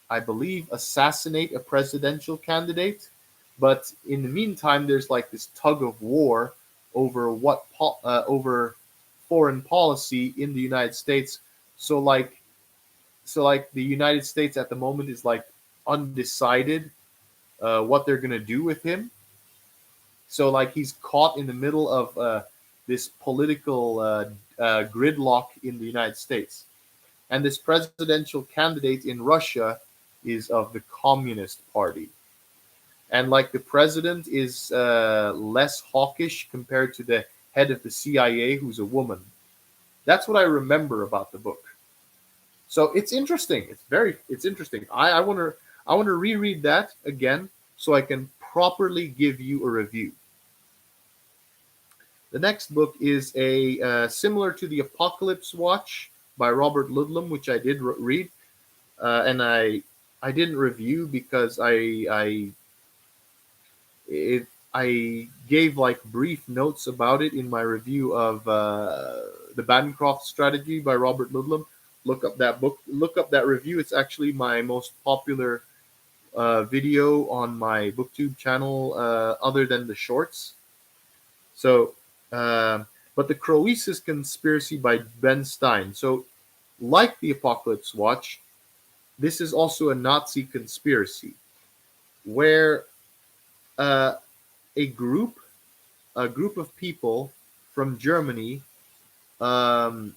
I believe, assassinate a presidential candidate. But in the meantime, there's like this tug of war over over foreign policy in the United States. So like the United States at the moment is like undecided what they're gonna do with him. So like he's caught in the middle of this political gridlock in the United States, and this presidential candidate in Russia is of the Communist Party, and like the president is less hawkish compared to the head of the CIA, who's a woman. That's what I remember about the book. So it's interesting. It's interesting. I want to reread that again so I can properly give you a review. The next book is a similar to the Apocalypse Watch by Robert Ludlum, which I did read, and I didn't review because I gave like brief notes about it in my review of the Bancroft Strategy by Robert Ludlum. Look up that book. Look up that review. It's actually my most popular video on my BookTube channel, other than the shorts. So, but the Croesus Conspiracy by Ben Stein. So, like the Apocalypse Watch, this is also a Nazi conspiracy where uh, a group of people from Germany um,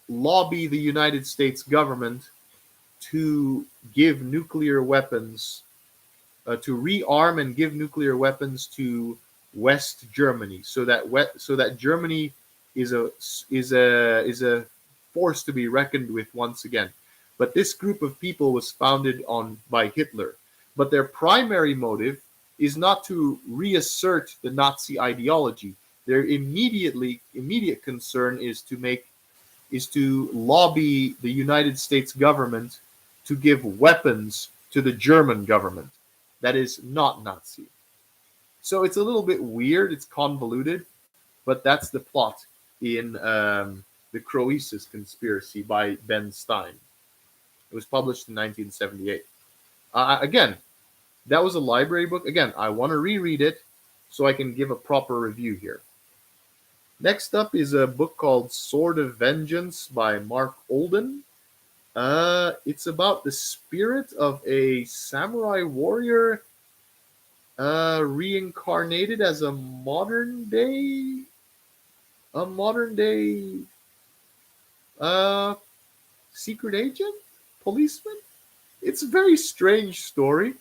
lobby the United States government to give nuclear weapons, to rearm and give nuclear weapons to West Germany, so that Germany is a force to be reckoned with once again. But this group of people was founded on by Hitler. But their primary motive is not to reassert the Nazi ideology. Their immediate concern is to lobby the United States government to give weapons to the German government. That is not Nazi. So it's a little bit weird. It's convoluted, but that's the plot in the Croesus Conspiracy by Ben Stein. It was published in 1978. Again, that was a library book. Again, I want to reread it so I can give a proper review here. Next up is a book called Sword of Vengeance by Mark Olden. It's about the spirit of a samurai warrior reincarnated as a modern day uh, secret agent, policeman. It's a very strange story,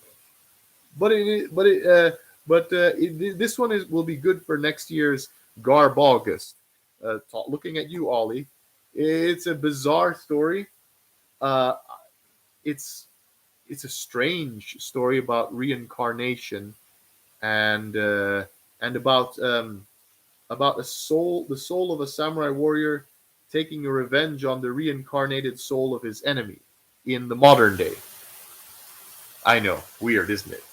but this one will be good for next year's Garb August. Looking at you, Ollie, it's a bizarre story. Uh, it's it's a strange story about reincarnation and and about the soul of a samurai warrior taking a revenge on the reincarnated soul of his enemy in the modern day. I know, weird, isn't it?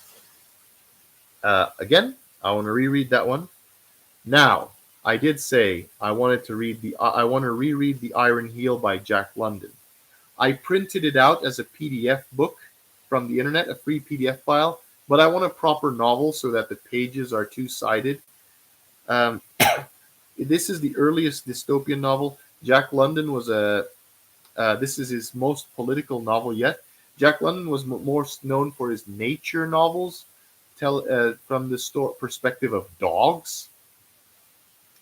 Again, I want to reread that one. Now, I did say I wanted to read the I want to reread The Iron Heel by Jack London. I printed it out as a PDF book from the internet, a free PDF file, but I want a proper novel so that the pages are two-sided. Um, this is the earliest dystopian novel. Jack London was this is his most political novel yet. Jack London was most known for his nature novels, from the perspective of dogs.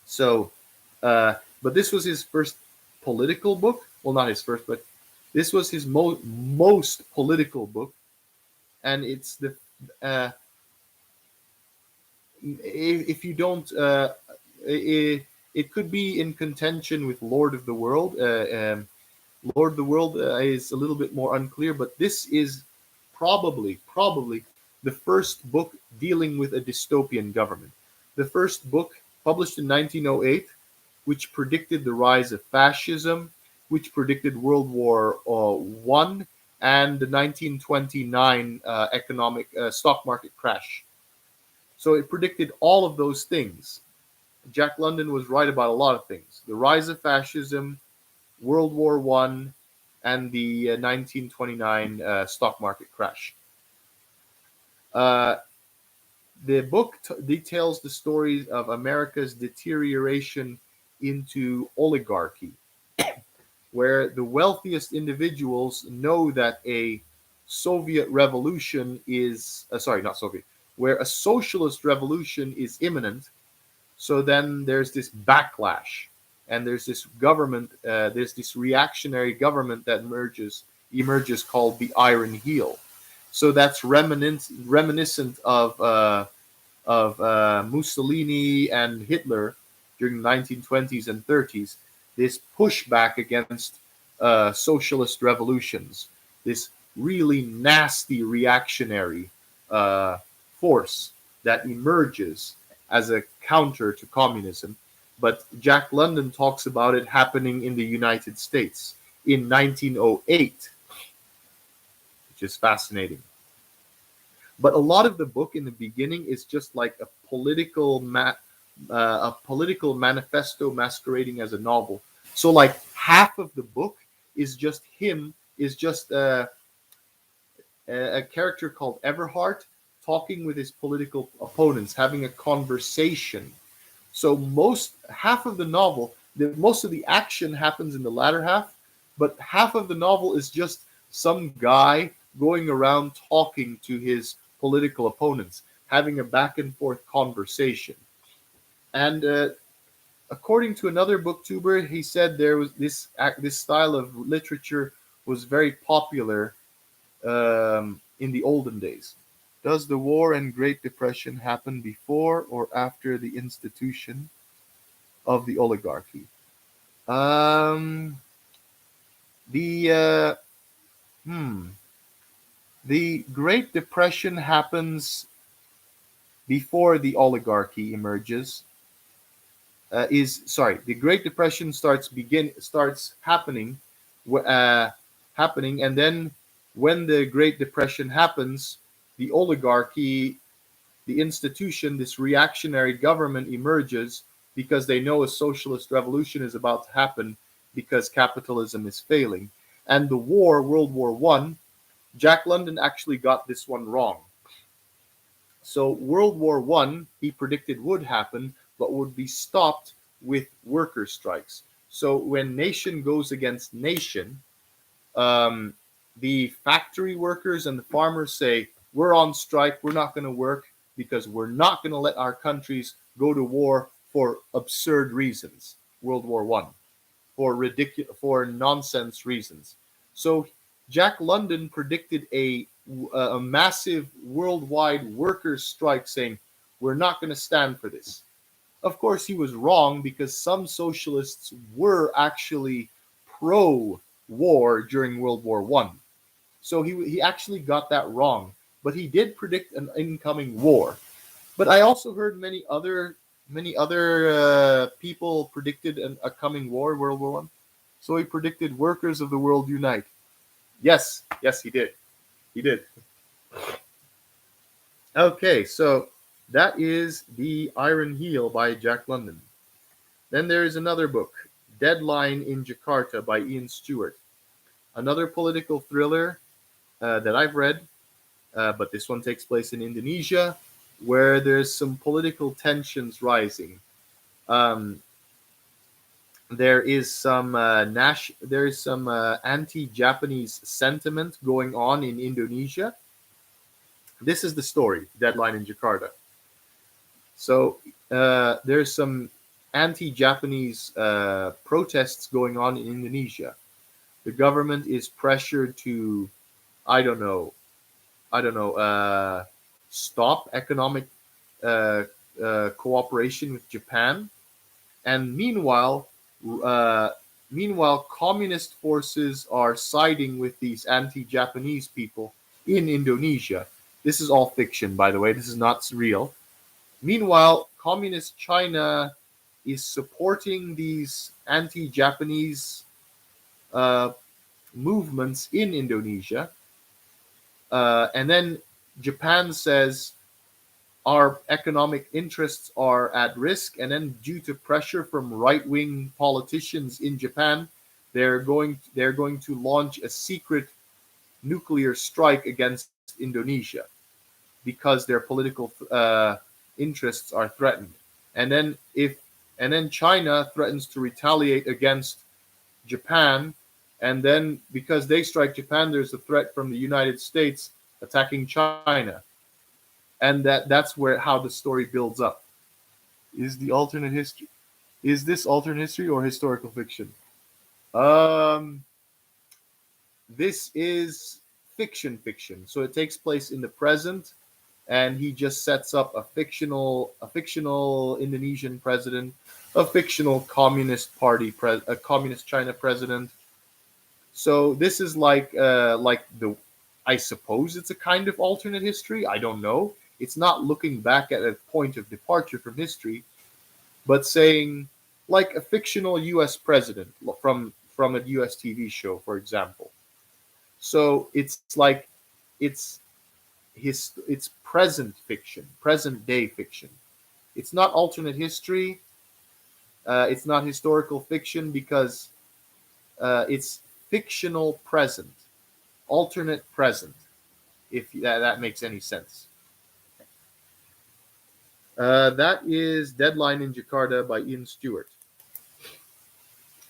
So, but this was his first political book. Well, not his first, but this was his most political book, and it's the if you don't, it could be in contention with Lord of the World. Lord of the World is a little bit more unclear, but this is probably the first book dealing with a dystopian government. The first book published in 1908, which predicted the rise of fascism, which predicted World War I and the 1929 economic stock market crash. So it predicted all of those things. Jack London was right about a lot of things: the rise of fascism, World War I, and the 1929 stock market crash. The book details the stories of America's deterioration into oligarchy, where the wealthiest individuals know that a Soviet revolution is, not Soviet, where a socialist revolution is imminent. So then there's this backlash, and there's this government, there's this reactionary government that emerges called the Iron Heel. So that's reminiscent of Mussolini and Hitler during the 1920s and 30s. This pushback against socialist revolutions, this really nasty reactionary force that emerges as a counter to communism. But Jack London talks about it happening in the United States in 1908, which is fascinating. But a lot of the book in the beginning is just like a political manifesto masquerading as a novel. So like half of the book is just a character called Everhart talking with his political opponents, having a conversation. So half of the novel, most of the action happens in the latter half, but half of the novel is just some guy going around talking to his political opponents, having a back and forth conversation. And according to another booktuber, he said there was this style of literature was very popular in the olden days. Does the war and Great Depression happen before or after the institution of the oligarchy? The Great Depression happens before the oligarchy emerges. The Great Depression starts happening, and then when the Great Depression happens, the oligarchy, the institution, this reactionary government emerges because they know a socialist revolution is about to happen because capitalism is failing. And the war, World War I, Jack London actually got this one wrong. So World War I, he predicted would happen, but would be stopped with worker strikes. So when nation goes against nation, the factory workers and the farmers say, we're on strike, we're not going to work because we're not going to let our countries go to war for absurd reasons. World War I, for nonsense reasons. So Jack London predicted a massive worldwide workers' strike, saying, we're not going to stand for this. Of course, he was wrong because some socialists were actually pro-war during World War I. So he actually got that wrong, but he did predict an incoming war. But I also heard many other people predicted a coming war, World War One. So he predicted workers of the world unite. Yes, yes, he did. He did. Okay, so that is The Iron Heel by Jack London. Then there is another book, Deadline in Jakarta by Ian Stewart. Another political thriller that I've read, but this one takes place in Indonesia, where there's some political tensions rising. Um, there is some anti-Japanese sentiment going on in Indonesia. This is the story, Deadline in Jakarta. So there's some anti-Japanese protests going on in Indonesia. The government is pressured to, I don't know, stop economic uh, cooperation with Japan, and uh, meanwhile, communist forces are siding with these anti-Japanese people in Indonesia. This is all fiction, by the way. This is not real. Meanwhile, communist China is supporting these anti-Japanese uh, movements in Indonesia, and then Japan says our economic interests are at risk, and then due to pressure from right-wing politicians in Japan, they're going to launch a secret nuclear strike against Indonesia because their political interests are threatened. And then if and then China threatens to retaliate against Japan, and then because they strike Japan, there's a threat from the United States attacking China, and that's where how the story builds up. Is the alternate history? Is this alternate history or historical fiction? Um, this is fiction. So it takes place in the present, and he just sets up a fictional Indonesian president, a fictional a communist China president. So this is like I suppose it's a kind of alternate history. I don't know. It's not looking back at a point of departure from history, but saying like a fictional U.S. president from a U.S. TV show, for example. So it's like it's it's present fiction, present day fiction. It's not alternate history. It's not historical fiction because it's fictional present, alternate present. If that makes any sense. That is Deadline in Jakarta by Ian Stewart.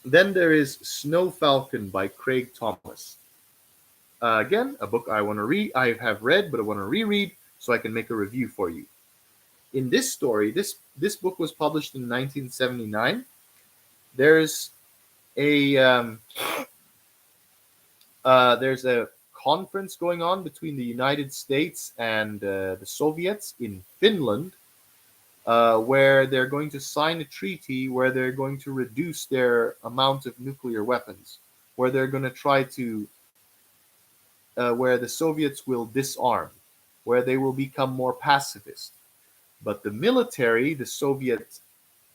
Then there is Snow Falcon by Craig Thomas. Again, a book I want to read. I have read, but I want to reread so I can make a review for you. In this story, this book was published in 1979. There's a conference going on between the United States and the Soviets in Finland, where they're going to sign a treaty where they're going to reduce their amount of nuclear weapons, where they're going to try to where the Soviets will disarm, where they will become more pacifist. But the Soviet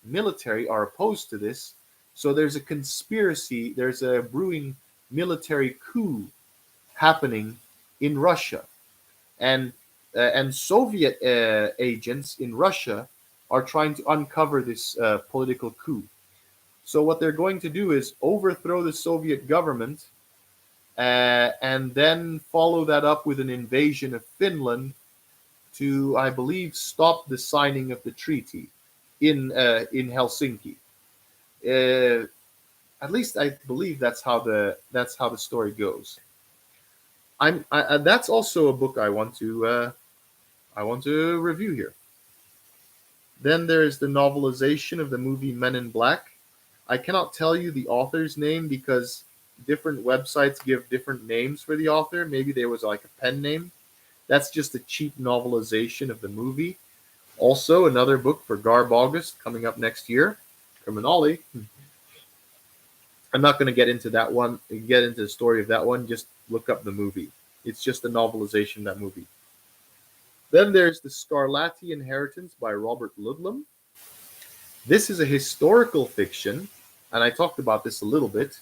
military, are opposed to this. So there's a conspiracy, there's a brewing military coup happening in Russia. And Soviet agents in Russia are trying to uncover this political coup. So what they're going to do is overthrow the Soviet government, and then follow that up with an invasion of Finland to, I believe, stop the signing of the treaty in Helsinki. Uh, at least I believe that's how the story goes. That's also a book I want to review here. Then there's the novelization of the movie Men in Black. I cannot tell you the author's name because different websites give different names for the author. Maybe there was like a pen name. That's just a cheap novelization of the movie. Also, another book for Garb August coming up next year, Criminology. I'm not going to get into the story of that one. Just look up the movie. It's just a novelization of that movie. Then there's The Scarlatti Inheritance by Robert Ludlum. This is a historical fiction, and I talked about this a little bit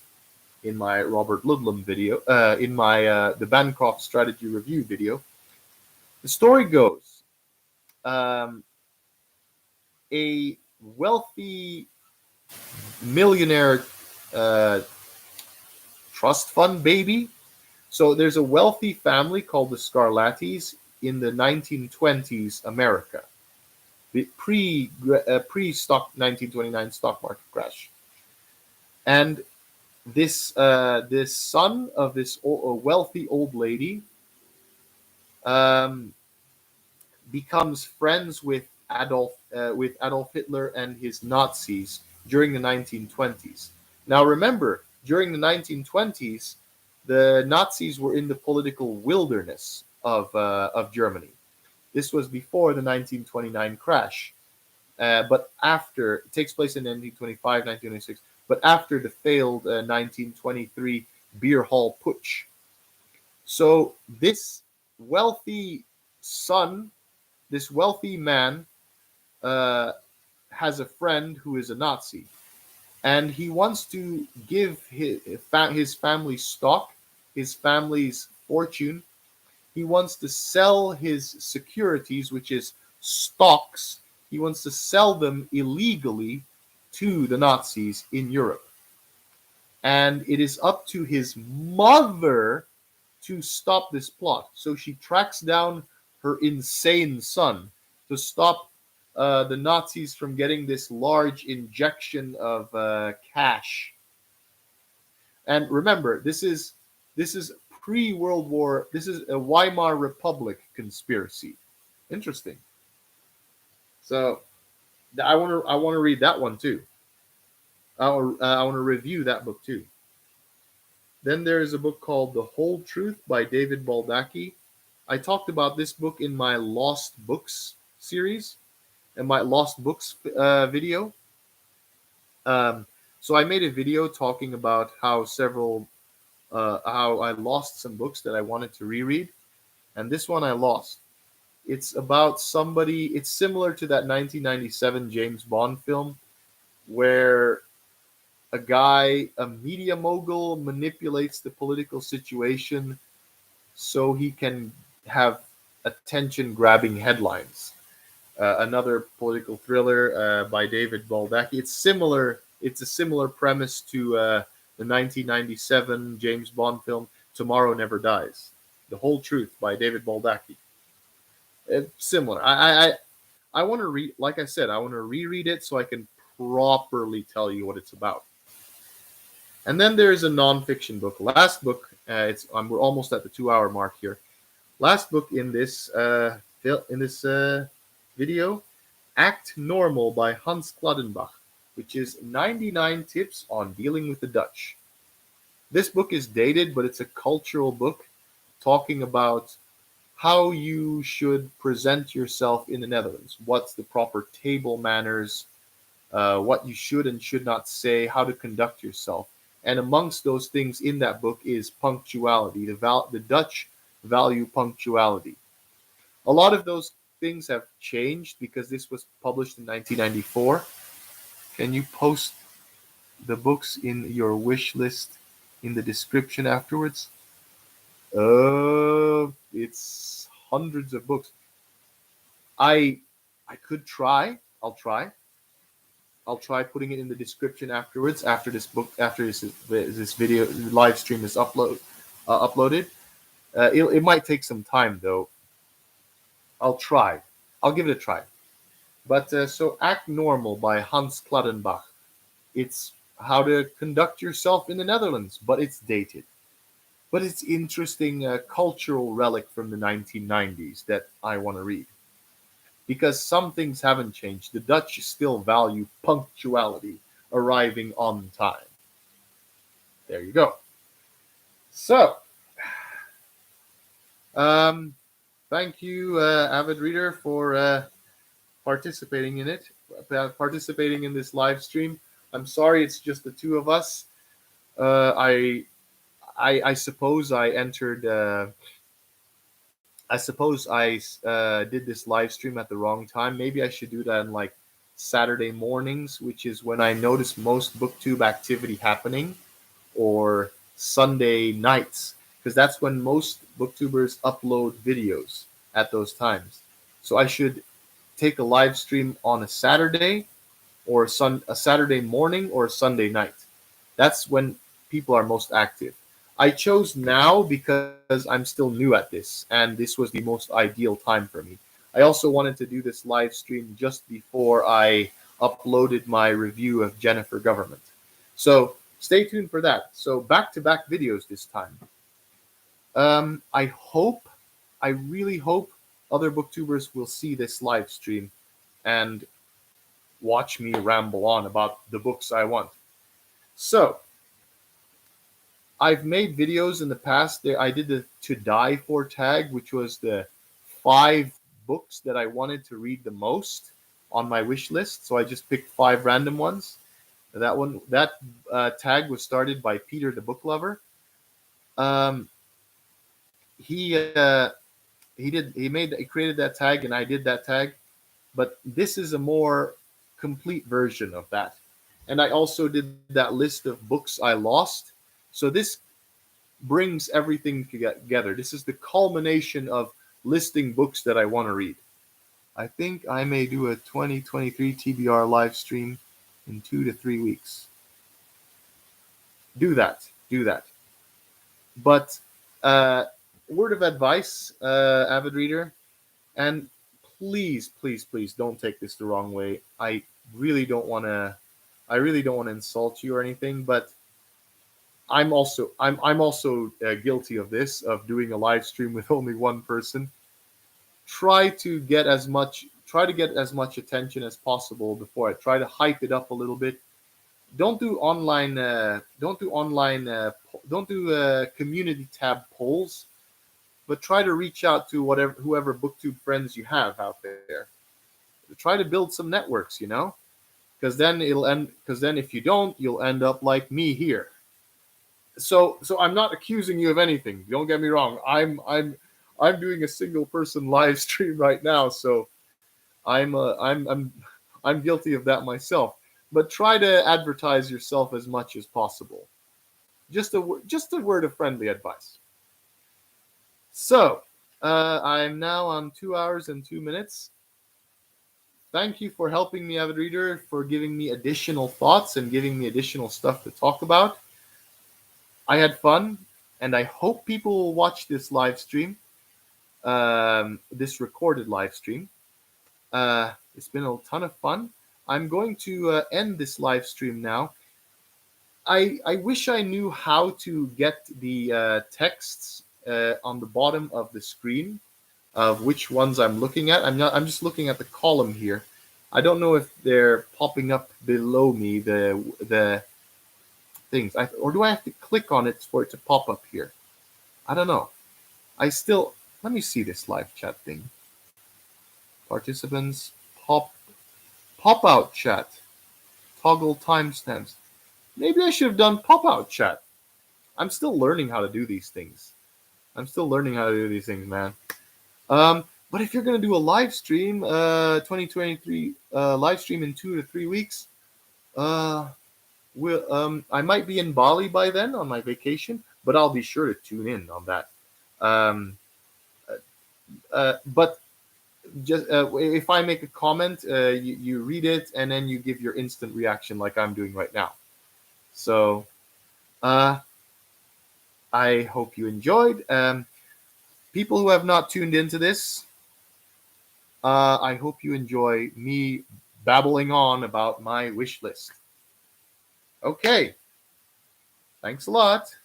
in my Robert Ludlum video, in my the Bancroft Strategy Review video. The story goes, um, a wealthy millionaire trust fund baby. So there's a wealthy family called the Scarlattis in the 1920s America, pre stock 1929 stock market crash, and this son of this wealthy old lady um, becomes friends with Adolf Hitler and his Nazis during the 1920s. Now remember, during the 1920s, the Nazis were in the political wilderness of Germany. This was before the 1929 crash, but after it takes place in 1925, 1926, but after the failed 1923 beer hall putsch. So wealthy son, this wealthy man, uh, has a friend who is a Nazi, and he wants to give his family's stock, his family's fortune. He wants to sell his securities, which is stocks. He wants to sell them illegally to the Nazis in Europe. And it is up to his mother to stop this plot. So she tracks down her insane son to stop the Nazis from getting this large injection of cash. And remember, this is pre-World War. This is a Weimar Republic conspiracy. Interesting. So I want to read that one too. I want to review that book too. Then there is a book called The Whole Truth by David Baldacci. I talked about this book in my Lost Books series and my Lost Books video. So I made a video talking about how I lost some books that I wanted to reread, and this one I lost. It's about somebody. It's similar to that 1997 James Bond film, where a media mogul, manipulates the political situation so he can have attention-grabbing headlines. Another political thriller by David Baldacci. It's a similar premise to the 1997 James Bond film Tomorrow Never Dies. The Whole Truth by David Baldacci. It's similar. I want to read, like I said, I want to reread it so I can properly tell you what it's about. And then there's a nonfiction book. Last book, we're almost at the 2-hour mark here. Last book in this video, Act Normal by Hans Kladenbach, which is 99 tips on dealing with the Dutch. This book is dated, but it's a cultural book talking about how you should present yourself in the Netherlands. What's the proper table manners, what you should and should not say, how to conduct yourself. And amongst those things in that book is punctuality. The Dutch value punctuality. A lot of those things have changed because this was published in 1994. Can you post the books in your wish list in the description afterwards? It's hundreds of books. I could try. I'll try putting it in the description afterwards, after this video live stream is uploaded. It might take some time though. I'll try. I'll give it a try. But so Act Normal by Hans Kladenbach. It's how to conduct yourself in the Netherlands, but it's dated. But it's interesting cultural relic from the 1990s that I want to read. Because some things haven't changed. The Dutch still value punctuality, arriving on time. There you go. So, thank you, avid reader, for participating in this live stream. I'm sorry it's just the two of us. I suppose I entered I suppose I did this live stream at the wrong time. Maybe I should do that on like Saturday mornings, which is when I notice most booktube activity happening, or Sunday nights, because that's when most booktubers upload videos at those times. So I should take a live stream on a Saturday, or a Saturday morning, or a Sunday night. That's when people are most active. I chose now because I'm still new at this, and this was the most ideal time for me. I also wanted to do this live stream just before I uploaded my review of Jennifer Government. So stay tuned for that. So back-to-back videos this time. I really hope other booktubers will see this live stream and watch me ramble on about the books I want. So I've made videos in the past. I did the To Die For tag, which was the 5 books that I wanted to read the most on my wish list. So I just picked 5 random ones. That tag was started by Peter the Book Lover. Um, he created that tag, and I did that tag. But this is a more complete version of that. And I also did that list of books I lost. So this brings everything together. This is the culmination of listing books that I want to read. I think I may do a 2023 TBR live stream in 2 to 3 weeks. Do that. But word of advice, avid reader, and please don't take this the wrong way. I really don't want to insult you or anything, but I'm also guilty of this, of doing a live stream with only one person. Try to get as much attention as possible before I try to hype it up a little bit. Don't do community tab polls, but try to reach out to whoever booktube friends you have out there. Try to build some networks, because then if you don't, you'll end up like me here. So I'm not accusing you of anything. Don't get me wrong. I'm doing a single person live stream right now, so I'm guilty of that myself. But try to advertise yourself as much as possible. Just a word of friendly advice. So I'm now on 2 hours and 2 minutes. Thank you for helping me, avid reader, for giving me additional thoughts and giving me additional stuff to talk about. I had fun, and I hope people will watch this live stream, this recorded live stream. It's been a ton of fun. I'm going to end this live stream now. I wish I knew how to get the texts on the bottom of the screen of which ones I'm looking at. I'm just looking at the column here. I don't know if they're popping up below me, the things. Or do I have to click on it for it to pop up here? I don't know. Let me see this live chat thing. Participants, pop out chat, toggle timestamps. Maybe I should have done pop out chat. I'm still learning how to do these things. Man. But if you're gonna do a live stream, 2023 live stream in 2 to 3 weeks, I might be in Bali by then on my vacation, but I'll be sure to tune in on that. But just if I make a comment, you read it and then you give your instant reaction like I'm doing right now. So I hope you enjoyed. People who have not tuned into this, I hope you enjoy me babbling on about my wish list. Okay. Thanks a lot.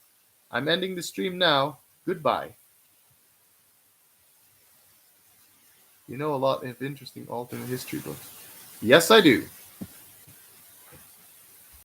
I'm ending the stream now. Goodbye. You know a lot of interesting alternate history books. Yes, I do.